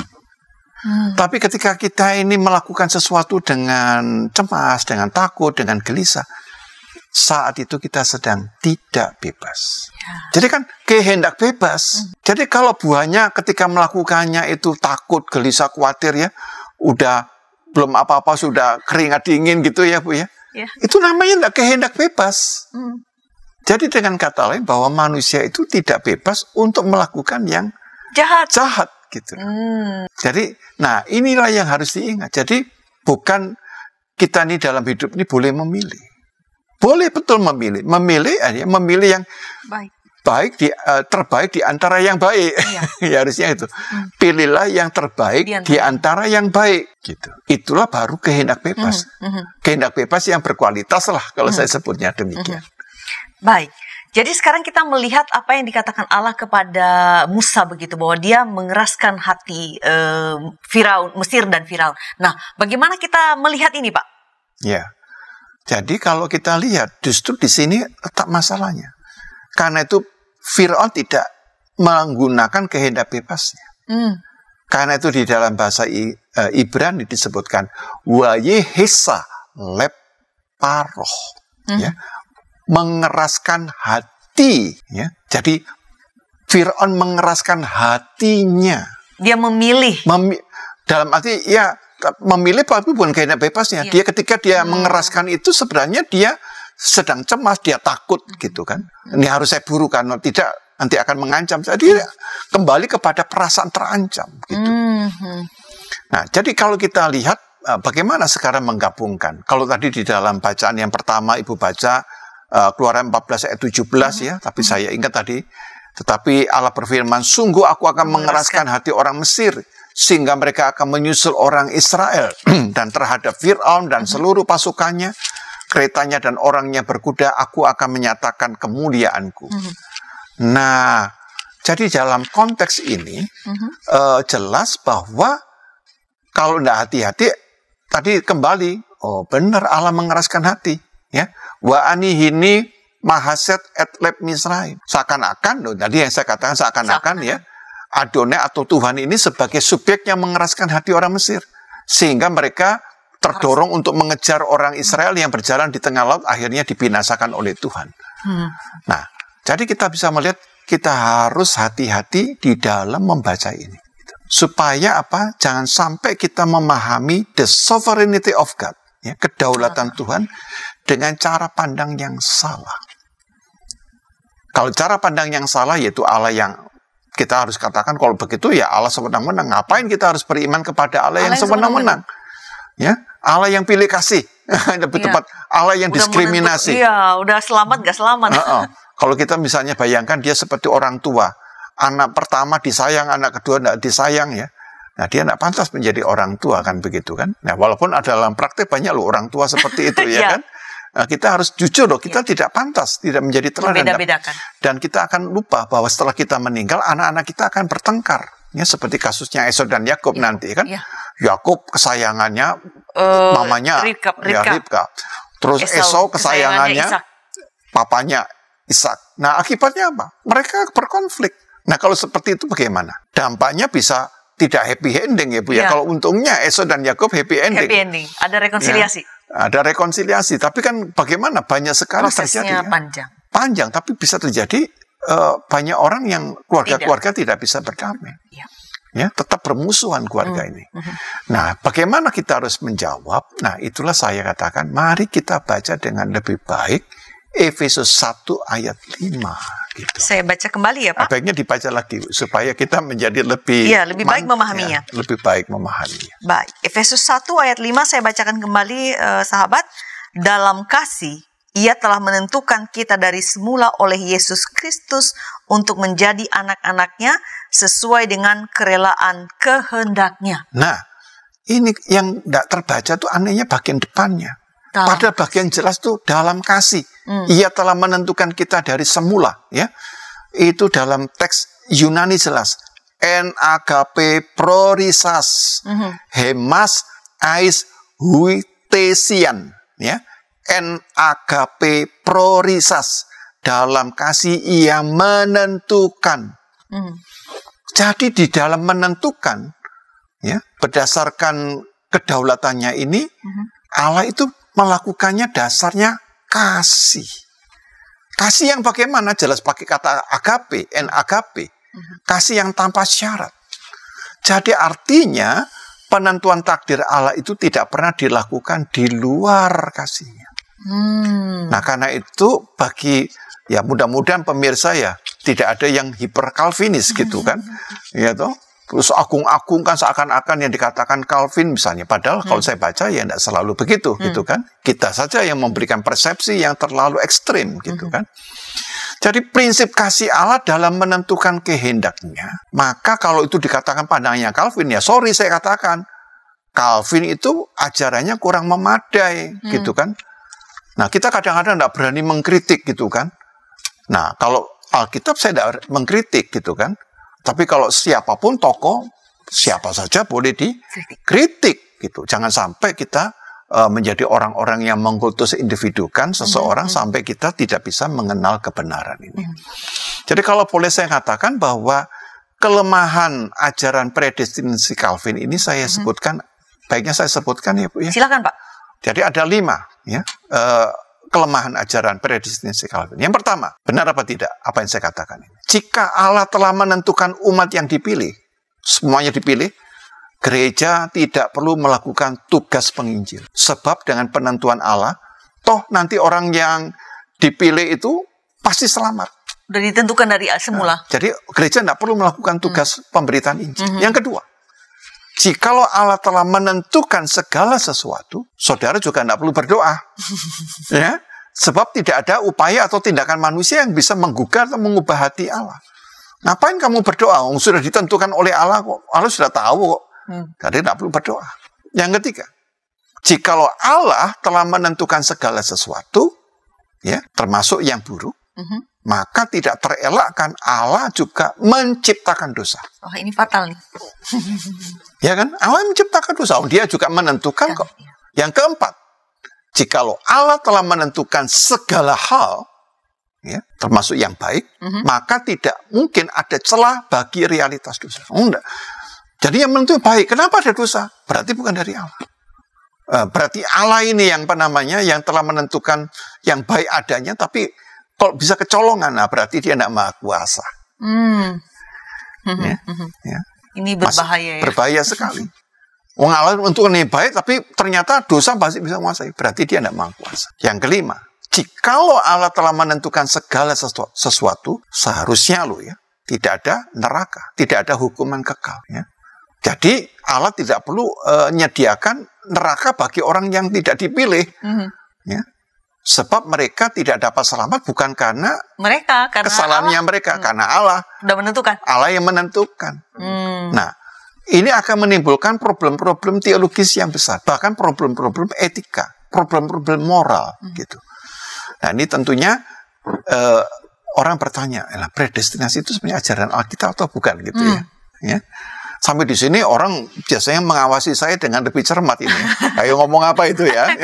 Speaker 2: Tapi ketika kita ini melakukan sesuatu dengan cemas, dengan takut, dengan gelisah, saat itu kita sedang tidak bebas. Jadi kan kehendak bebas. Jadi kalau buahnya ketika melakukannya itu takut, gelisah, khawatir ya, udah belum apa-apa sudah keringat dingin gitu ya Bu ya. Itu namanya tidak kehendak bebas. Jadi dengan kata lain bahwa manusia itu tidak bebas untuk melakukan yang jahat gitu. Jadi, nah inilah yang harus diingat. Jadi bukan kita nih dalam hidup ini boleh memilih. Boleh betul memilih. Memilih yang baik terbaik di antara yang baik. Ya harusnya itu. Pilihlah yang terbaik di antara yang baik gitu. Itulah baru kehendak bebas. Kehendak bebas yang berkualitas lah kalau saya sebutnya demikian.
Speaker 1: Baik, jadi sekarang kita melihat apa yang dikatakan Allah kepada Musa begitu, bahwa dia mengeraskan hati Firaun, Mesir dan Firaun. Nah, bagaimana kita melihat ini, Pak?
Speaker 2: Ya, jadi kalau kita lihat justru di sini letak masalahnya. Karena itu Firaun tidak menggunakan kehendak bebasnya. Karena itu di dalam bahasa Ibrani disebutkan wayehisa leparoh, ya. Mengeraskan hati, ya. Jadi Firaun mengeraskan hatinya. Dia memilih. Dalam arti ya memilih tapi bukan kehendak bebasnya. Dia ketika dia mengeraskan itu sebenarnya dia sedang cemas, dia takut gitu kan. Ini harus saya buru karena tidak nanti akan mengancam. Jadi kembali kepada perasaan terancam gitu. Nah, jadi kalau kita lihat bagaimana sekarang menggabungkan. Kalau tadi di dalam bacaan yang pertama Ibu baca Keluaran 14 ayat 17 ya, tapi saya ingat tadi, tetapi Allah berfirman, sungguh aku akan mengeraskan hati orang Mesir, sehingga mereka akan menyusul orang Israel, dan terhadap Fir'aun dan seluruh pasukannya, keretanya dan orangnya berkuda, aku akan menyatakan kemuliaanku. Nah, jadi dalam konteks ini, jelas bahwa kalau tidak hati-hati, tadi kembali, oh benar Allah mengeraskan hati. Ya, wa anihini mahaset et leb Misraim. Seakan-akan, tadi yang saya katakan seakan-akan ya, Adonai atau Tuhan ini sebagai subjek yang mengeraskan hati orang Mesir. Sehingga mereka terdorong untuk mengejar orang Israel yang berjalan di tengah laut, akhirnya dibinasakan oleh Tuhan. Nah, jadi kita bisa melihat, kita harus hati-hati di dalam membaca ini. Supaya apa? Jangan sampai kita memahami the sovereignty of God. Ya, kedaulatan Tuhan dengan cara pandang yang salah. Kalau cara pandang yang salah, yaitu Allah yang kita harus katakan kalau begitu ya Allah sewenang-wenang. Ngapain kita harus beriman kepada Allah yang sewenang-wenang? Ya, Allah yang pilih kasih, lebih tepat Allah yang udah diskriminasi.
Speaker 1: Iya, udah selamat gak selamat.
Speaker 2: Kalau kita misalnya bayangkan dia seperti orang tua, anak pertama disayang, anak kedua tidak disayang ya. Nah, dia tidak pantas menjadi orang tua, kan begitu kan. Nah, walaupun ada dalam praktek banyak loh orang tua seperti itu ya kan. Nah, kita harus jujur loh, kita tidak pantas, tidak menjadi teladan. Dan kita akan lupa bahwa setelah kita meninggal, anak-anak kita akan bertengkar. Ya, seperti kasusnya Esau dan Yakub nanti kan. Yakub kesayangannya mamanya Ribka. Terus Esau kesayangannya papanya Ishak. Nah, akibatnya apa? Mereka berkonflik. Nah, kalau seperti itu bagaimana? Dampaknya bisa tidak happy ending ya Bu ya. Kalau untungnya Esau dan Yakub happy ending.
Speaker 1: Happy ending, ada rekonsiliasi.
Speaker 2: Ya, ada rekonsiliasi, tapi kan bagaimana banyak sekali
Speaker 1: prosesnya
Speaker 2: terjadi. Panjang, tapi bisa terjadi banyak orang yang keluarga-keluarga tidak bisa berdamai. Ya, tetap bermusuhan keluarga ini. Nah, bagaimana kita harus menjawab? Nah, itulah saya katakan, mari kita baca dengan lebih baik Efesus 1 ayat 5. Gitu.
Speaker 1: Saya baca kembali ya Pak.
Speaker 2: Baiknya dibaca lagi supaya kita menjadi lebih
Speaker 1: baik memahaminya.
Speaker 2: Ya, lebih baik memahaminya.
Speaker 1: Baik, Efesus 1 ayat 5 saya bacakan kembali sahabat. Dalam kasih, Ia telah menentukan kita dari semula oleh Yesus Kristus untuk menjadi anak-anaknya sesuai dengan kerelaan kehendak-Nya.
Speaker 2: Nah, ini yang tidak terbaca tuh anehnya bagian depannya. Pada bagian jelas tuh dalam kasih. Ia telah menentukan kita dari semula. Ya, itu dalam teks Yunani jelas. En agape prorisas. Hemas ais huitesian. Ya, en agape prorisas. Dalam kasih ia menentukan. Jadi di dalam menentukan, ya, berdasarkan kedaulatannya ini, Allah itu melakukannya dasarnya kasih. Kasih yang bagaimana? Jelas pakai kata agape, en agape. Kasih yang tanpa syarat. Jadi artinya penentuan takdir Allah itu tidak pernah dilakukan di luar kasihnya. Nah, karena itu bagi ya mudah-mudahan pemirsa ya tidak ada yang hiper Calvinis gitu kan. Ya toh. Terus agung-agungkan seakan-akan yang dikatakan Calvin misalnya. Padahal kalau saya baca ya tidak selalu begitu gitu kan. Kita saja yang memberikan persepsi yang terlalu ekstrim gitu kan. Jadi prinsip kasih Allah dalam menentukan kehendaknya. Maka kalau itu dikatakan pandangannya Calvin ya sorry saya katakan. Calvin itu ajarannya kurang memadai gitu kan. Nah kita kadang-kadang tidak berani mengkritik gitu kan. Nah kalau Alkitab saya tidak mengkritik gitu kan. Tapi kalau siapapun tokoh, siapa saja boleh dikritik gitu. Jangan sampai kita menjadi orang-orang yang mengkultus individukan seseorang sampai kita tidak bisa mengenal kebenaran ini. Jadi kalau boleh saya katakan bahwa kelemahan ajaran predestinasi Calvin ini saya sebutkan, baiknya saya sebutkan ya Bu ya.
Speaker 1: Silakan Pak.
Speaker 2: Jadi ada 5 ya. Kelemahan ajaran predestinasi Calvin. Yang pertama, benar apa tidak apa yang saya katakan ini? Jika Allah telah menentukan umat yang dipilih, semuanya dipilih, gereja tidak perlu melakukan tugas penginjil. Sebab dengan penentuan Allah, toh nanti orang yang dipilih itu pasti selamat.
Speaker 1: Udah ditentukan dari semula.
Speaker 2: Jadi gereja tidak perlu melakukan tugas pemberitaan Injil. Yang kedua, jikalau Allah telah menentukan segala sesuatu, saudara juga tidak perlu berdoa. Ya, sebab tidak ada upaya atau tindakan manusia yang bisa menggugah atau mengubah hati Allah. Ngapain kamu berdoa? Sudah ditentukan oleh Allah kok. Allah sudah tahu kok. Jadi tidak perlu berdoa. Yang ketiga, jikalau Allah telah menentukan segala sesuatu, ya, termasuk yang buruk, maka tidak terelakkan Allah juga menciptakan dosa.
Speaker 1: Oh, ini fatal nih.
Speaker 2: Ya kan? Allah menciptakan dosa. Dia juga menentukan kok. Yang keempat, jikalau Allah telah menentukan segala hal, ya, termasuk yang baik, maka tidak mungkin ada celah bagi realitas dosa. Enggak. Jadi yang menentukan baik. Kenapa ada dosa? Berarti bukan dari Allah. Berarti Allah ini yang yang telah menentukan yang baik adanya, tapi kalau bisa kecolongan, nah berarti dia tidak maha kuasa. Ya.
Speaker 1: Ini berbahaya.
Speaker 2: Berbahaya sekali. Wong Allah menentukan yang baik, tapi ternyata dosa masih bisa menguasai. Berarti dia tidak maha kuasa. Yang kelima, jikalau Allah telah menentukan segala sesuatu, seharusnya tidak ada neraka, tidak ada hukuman kekal. Ya. Jadi Allah tidak perlu menyediakan neraka bagi orang yang tidak dipilih. Ya. Sebab mereka tidak dapat selamat bukan karena kesalahannya mereka, karena Allah
Speaker 1: sudah menentukan.
Speaker 2: Allah yang menentukan. Nah, ini akan menimbulkan problem-problem teologis yang besar, bahkan problem-problem etika, problem-problem moral gitu. Nah, ini tentunya orang bertanya, predestinasi itu sebenarnya ajaran Alkitab atau bukan gitu ya. Sampai di sini orang biasanya mengawasi saya dengan lebih cermat ini. Ayo ngomong apa itu ya?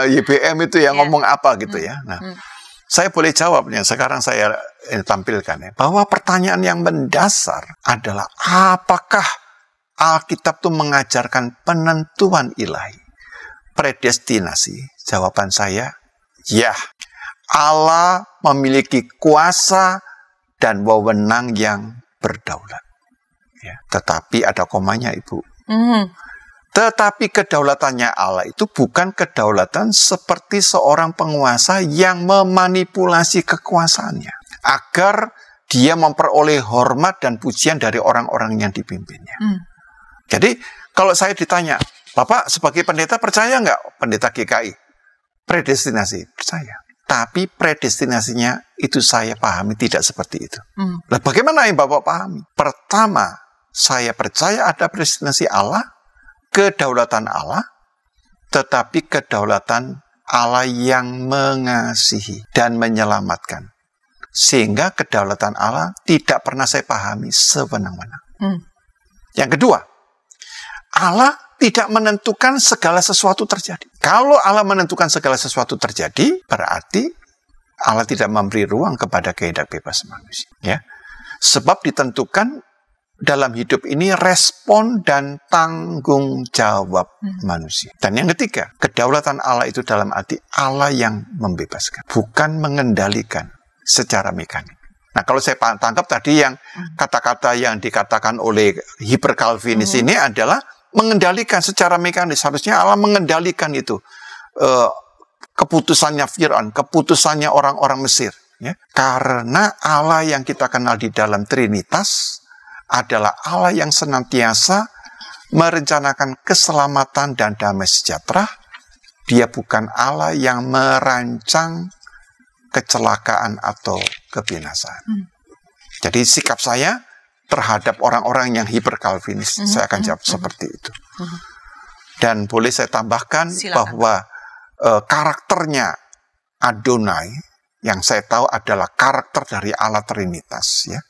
Speaker 2: YBM itu ya ngomong apa gitu ya. Nah, saya boleh jawabnya. Sekarang saya tampilkan ya. Bahwa pertanyaan yang mendasar adalah apakah Alkitab itu mengajarkan penentuan ilahi? Predestinasi. Jawaban saya, ya. Allah memiliki kuasa dan wewenang yang berdaulat. Ya, tetapi ada komanya, Ibu. Tetapi kedaulatannya Allah itu bukan kedaulatan seperti seorang penguasa yang memanipulasi kekuasaannya agar dia memperoleh hormat dan pujian dari orang-orang yang dipimpinnya. Jadi kalau saya ditanya, Bapak sebagai pendeta percaya nggak pendeta GKI? Predestinasi, percaya. Tapi predestinasinya itu saya pahami tidak seperti itu. Nah, bagaimana yang Bapak pahami? Pertama, saya percaya ada predestinasi Allah, kedaulatan Allah, tetapi kedaulatan Allah yang mengasihi dan menyelamatkan. Sehingga kedaulatan Allah tidak pernah saya pahami sewenang-wenang. Yang kedua, Allah tidak menentukan segala sesuatu terjadi. Kalau Allah menentukan segala sesuatu terjadi, berarti Allah tidak memberi ruang kepada kehendak bebas manusia. Ya. Sebab ditentukan dalam hidup ini respon dan tanggung jawab manusia. Dan yang ketiga, kedaulatan Allah itu dalam arti Allah yang membebaskan, bukan mengendalikan secara mekanik. Nah, kalau saya tangkap tadi yang kata-kata yang dikatakan oleh hiper-Calvinis ini adalah mengendalikan secara mekanis. Harusnya Allah mengendalikan itu. Keputusannya Fir'aun, keputusannya orang-orang Mesir. Ya. Karena Allah yang kita kenal di dalam Trinitas adalah Allah yang senantiasa merencanakan keselamatan dan damai sejahtera. Dia bukan Allah yang merancang kecelakaan atau kebinasaan. Jadi sikap saya terhadap orang-orang yang hiper-Calvinis, saya akan jawab seperti itu. Dan boleh saya tambahkan bahwa karakternya Adonai, yang saya tahu adalah karakter dari Allah Trinitas, ya,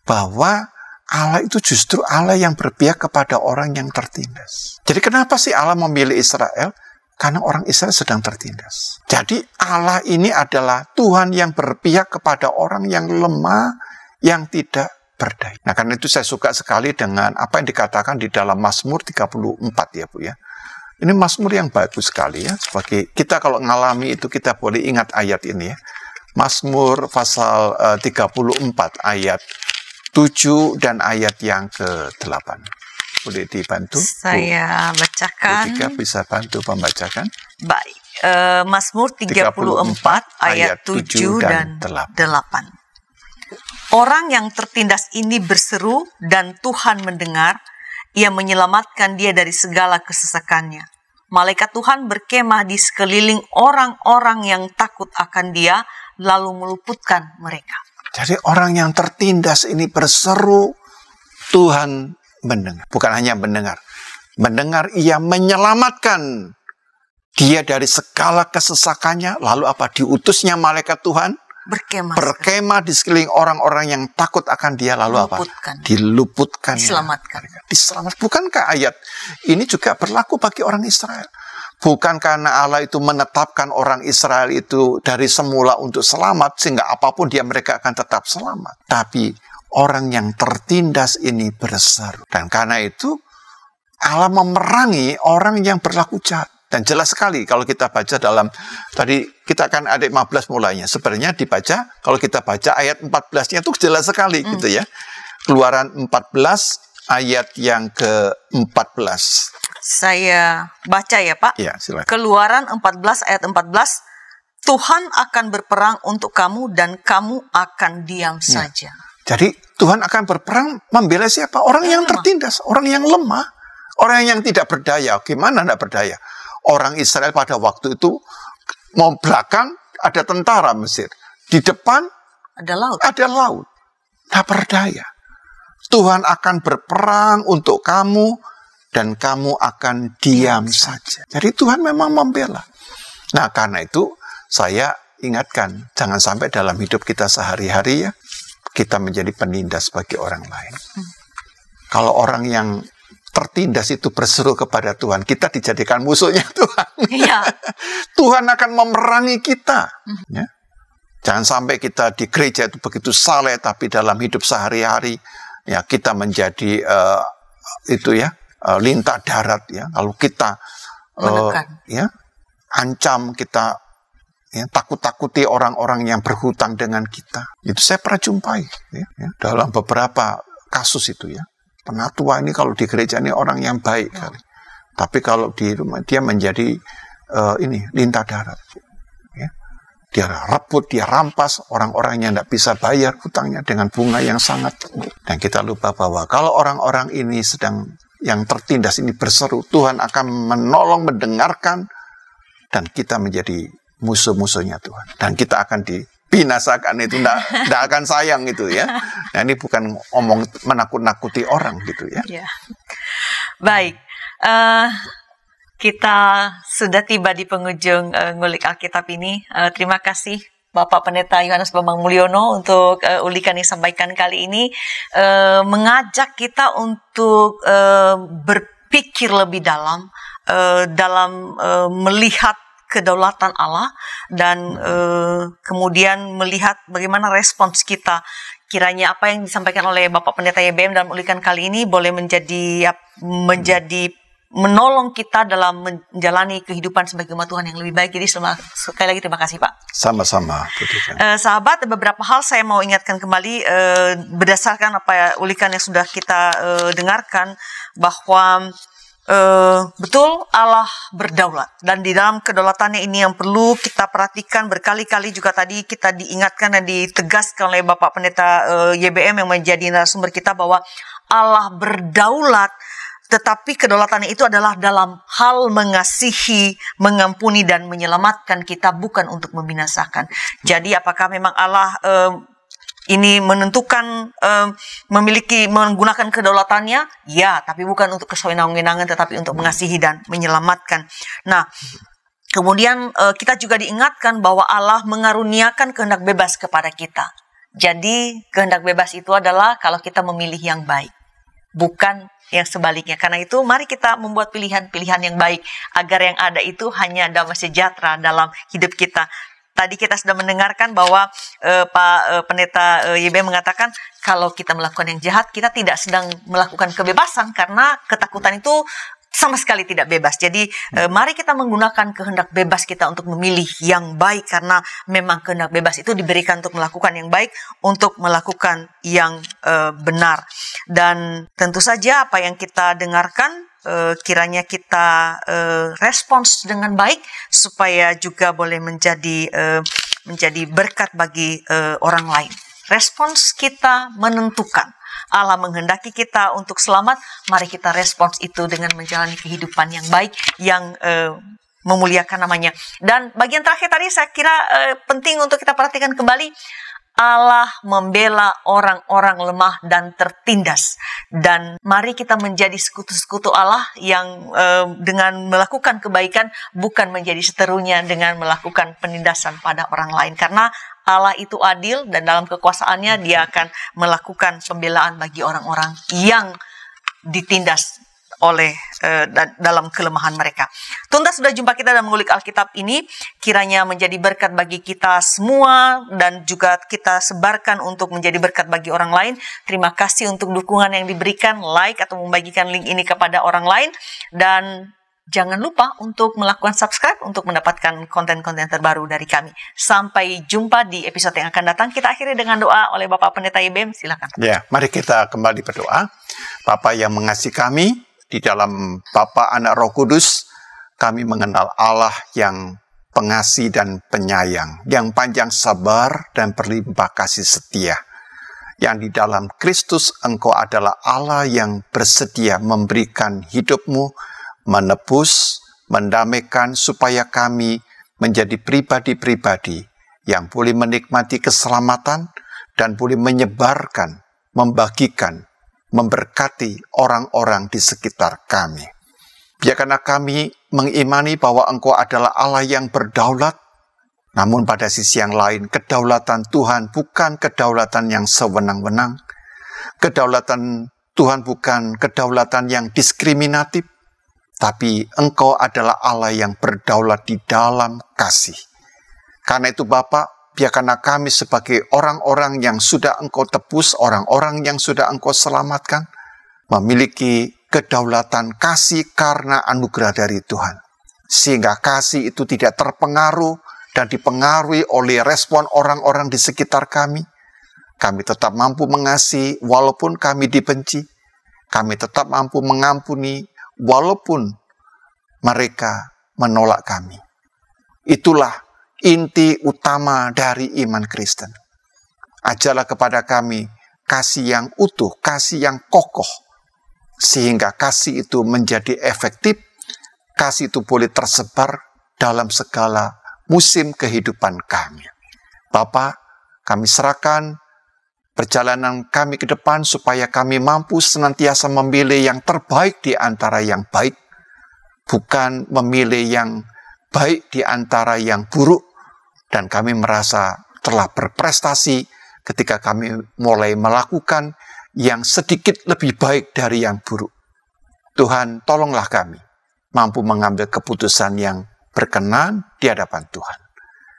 Speaker 2: bahwa Allah itu justru Allah yang berpihak kepada orang yang tertindas. Jadi kenapa sih Allah memilih Israel? Karena orang Israel sedang tertindas. Jadi Allah ini adalah Tuhan yang berpihak kepada orang yang lemah, yang tidak berdaya. Nah, karena itu saya suka sekali dengan apa yang dikatakan di dalam Mazmur 34 ya Bu ya. Ini Mazmur yang bagus sekali ya. Sebagai kita kalau ngalami itu kita boleh ingat ayat ini ya. Mazmur pasal 34 ayat 7 dan ayat yang ke-8. Boleh dibantu?
Speaker 1: Saya bacakan.
Speaker 2: Ketika bisa bantu membacakan.
Speaker 1: Baik. Mazmur 34 ayat 7 dan 8. Orang yang tertindas ini berseru dan Tuhan mendengar. Ia menyelamatkan dia dari segala kesesakannya. Malaikat Tuhan berkemah di sekeliling orang-orang yang takut akan dia, lalu meluputkan mereka.
Speaker 2: Jadi orang yang tertindas ini berseru, Tuhan mendengar. Bukan hanya mendengar. Mendengar, ia menyelamatkan dia dari segala kesesakannya. Lalu apa? Diutusnya malaikat Tuhan berkemah di sekeliling orang-orang yang takut akan dia. Lalu apa? Diluputkan.
Speaker 1: Diselamatkan.
Speaker 2: Bukankah ayat ini juga berlaku bagi orang Israel? Bukan karena Allah itu menetapkan orang Israel itu dari semula untuk selamat, sehingga apapun mereka akan tetap selamat. Tapi orang yang tertindas ini berseru. Dan karena itu Allah memerangi orang yang berlaku jahat. Dan jelas sekali kalau kita baca dalam, tadi kita akan ada 15 mulainya. Sebenarnya dibaca, kalau kita baca ayat 14-nya itu jelas sekali gitu ya. Keluaran 14 ayat yang ke-14.
Speaker 1: Saya baca ya Pak.
Speaker 2: Ya, silakan.
Speaker 1: Keluaran 14 ayat 14. Tuhan akan berperang untuk kamu dan kamu akan diam saja.
Speaker 2: Jadi Tuhan akan berperang membela siapa? Orang yang tertindas, orang yang lemah, orang yang tidak berdaya. Gimana tidak berdaya? Orang Israel pada waktu itu mau belakang ada tentara Mesir, di depan
Speaker 1: ada laut.
Speaker 2: Tidak berdaya. Tuhan akan berperang untuk kamu dan kamu akan diam saja. Jadi Tuhan memang membela. Nah, karena itu saya ingatkan, jangan sampai dalam hidup kita sehari-hari ya, kita menjadi penindas bagi orang lain. Kalau orang yang tertindas itu berseru kepada Tuhan, kita dijadikan musuhnya Tuhan.
Speaker 1: Ya.
Speaker 2: Tuhan akan memerangi kita. Ya. Jangan sampai kita di gereja itu begitu saleh, tapi dalam hidup sehari-hari ya kita menjadi lintah darat ya. Kalau kita ancam, kita takut-takuti orang-orang yang berhutang dengan kita. Itu saya pernah jumpai ya, dalam beberapa kasus itu ya. Penatua ini kalau di gereja ini orang yang baik kali. Tapi kalau di rumah dia menjadi lintah darat. Ya. Dia rebut, dia rampas orang-orang yang tidak bisa bayar hutangnya dengan bunga yang sangat tinggi. Dan kita lupa bahwa kalau orang-orang ini yang tertindas ini berseru, Tuhan akan menolong, mendengarkan, dan kita menjadi musuh-musuhnya Tuhan. Dan kita akan binasakan itu, tidak akan sayang itu ya. Nah, ini bukan omong menakut-nakuti orang gitu ya.
Speaker 1: Ya. Baik, kita sudah tiba di penghujung ngulik Alkitab ini. Terima kasih Bapak Pendeta Yohanes Bambang Mulyono untuk ulikan yang disampaikan kali ini, mengajak kita untuk berpikir lebih dalam melihat kedaulatan Allah dan kemudian melihat bagaimana respons kita. Kiranya apa yang disampaikan oleh Bapak Pendeta YBM dalam ulikan kali ini boleh menjadi menolong kita dalam menjalani kehidupan sebagai umat Tuhan yang lebih baik. Jadi sekali lagi terima kasih Pak.
Speaker 2: Sama-sama.
Speaker 1: Sahabat, beberapa hal saya mau ingatkan kembali berdasarkan ulikan yang sudah kita dengarkan, bahwa betul Allah berdaulat, dan di dalam kedaulatannya ini yang perlu kita perhatikan. Berkali-kali juga tadi kita diingatkan dan ditegaskan oleh Bapak Pendeta YBM yang menjadi narasumber kita bahwa Allah berdaulat, tetapi kedaulatannya itu adalah dalam hal mengasihi, mengampuni, dan menyelamatkan kita, bukan untuk membinasakan. Jadi apakah memang Allah ini menentukan menggunakan kedaulatannya? Ya, tapi bukan untuk kesenangan-senangan, tetapi untuk mengasihi dan menyelamatkan. Nah, kemudian kita juga diingatkan bahwa Allah mengaruniakan kehendak bebas kepada kita. Jadi kehendak bebas itu adalah kalau kita memilih yang baik, bukan yang sebaliknya. Karena itu mari kita membuat pilihan-pilihan yang baik, agar yang ada itu hanya damai sejahtera dalam hidup kita. Tadi kita sudah mendengarkan bahwa Pak Pendeta YB mengatakan kalau kita melakukan yang jahat, kita tidak sedang melakukan kebebasan, karena ketakutan itu sama sekali tidak bebas. Jadi mari kita menggunakan kehendak bebas kita untuk memilih yang baik, karena memang kehendak bebas itu diberikan untuk melakukan yang baik, untuk melakukan yang benar. Dan tentu saja apa yang kita dengarkan kiranya kita respons dengan baik, supaya juga boleh menjadi berkat bagi orang lain. Respons kita menentukan. Allah menghendaki kita untuk selamat, mari kita respons itu dengan menjalani kehidupan yang baik, yang memuliakan namanya. Dan bagian terakhir tadi saya kira penting untuk kita perhatikan kembali. Allah membela orang-orang lemah dan tertindas. Dan mari kita menjadi sekutu-sekutu Allah yang dengan melakukan kebaikan bukan menjadi seterunya dengan melakukan penindasan pada orang lain. Karena Allah itu adil dan dalam kekuasaannya Dia akan melakukan pembelaan bagi orang-orang yang ditindas oleh dalam kelemahan mereka. Tuntas sudah jumpa kita dan mengulik Alkitab ini, kiranya menjadi berkat bagi kita semua dan juga kita sebarkan untuk menjadi berkat bagi orang lain. Terima kasih untuk dukungan yang diberikan, like atau membagikan link ini kepada orang lain, dan jangan lupa untuk melakukan subscribe untuk mendapatkan konten-konten terbaru dari kami. Sampai jumpa di episode yang akan datang. Kita akhiri dengan doa oleh Bapak Pendeta YBM. Silakan.
Speaker 2: Ya, mari kita kembali berdoa. Bapa yang mengasihi kami, di dalam Bapa, Anak, Roh Kudus, kami mengenal Allah yang pengasih dan penyayang, yang panjang sabar dan berlimpah kasih setia. Yang di dalam Kristus Engkau adalah Allah yang bersedia memberikan hidupmu, menebus, mendamaikan, supaya kami menjadi pribadi-pribadi yang boleh menikmati keselamatan dan boleh menyebarkan, membagikan, memberkati orang-orang di sekitar kami. Biarkanlah kami mengimani bahwa Engkau adalah Allah yang berdaulat, namun pada sisi yang lain, kedaulatan Tuhan bukan kedaulatan yang sewenang-wenang. Kedaulatan Tuhan bukan kedaulatan yang diskriminatif, tapi Engkau adalah Allah yang berdaulat di dalam kasih. Karena itu Bapa, biarkanlah kami sebagai orang-orang yang sudah Engkau tebus, orang-orang yang sudah Engkau selamatkan, memiliki kedaulatan kasih karena anugerah dari Tuhan. Sehingga kasih itu tidak terpengaruh dan dipengaruhi oleh respon orang-orang di sekitar kami. Kami tetap mampu mengasihi walaupun kami dibenci. Kami tetap mampu mengampuni walaupun mereka menolak kami. Itulah inti utama dari iman Kristen. Ajarlah kepada kami kasih yang utuh, kasih yang kokoh, sehingga kasih itu menjadi efektif, kasih itu boleh tersebar dalam segala musim kehidupan kami. Bapa, kami serahkan perjalanan kami ke depan supaya kami mampu senantiasa memilih yang terbaik di antara yang baik, bukan memilih yang baik di antara yang buruk. Dan kami merasa telah berprestasi ketika kami mulai melakukan yang sedikit lebih baik dari yang buruk. Tuhan, tolonglah kami mampu mengambil keputusan yang berkenan di hadapan Tuhan.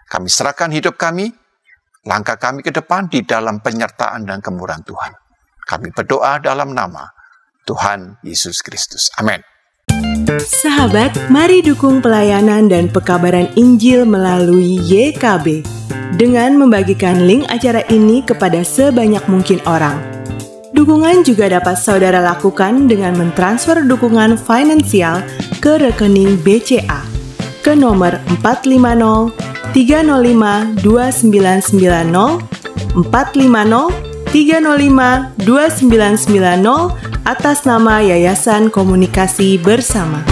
Speaker 2: Kami serahkan hidup kami, langkah kami ke depan di dalam penyertaan dan kemurahan Tuhan. Kami berdoa dalam nama Tuhan Yesus Kristus. Amin.
Speaker 3: Sahabat, mari dukung pelayanan dan pekabaran Injil melalui YKB dengan membagikan link acara ini kepada sebanyak mungkin orang. Dukungan juga dapat saudara lakukan dengan mentransfer dukungan finansial ke rekening BCA ke nomor 450 305 2990 450 305 2990 atas nama Yayasan Komunikasi Bersama.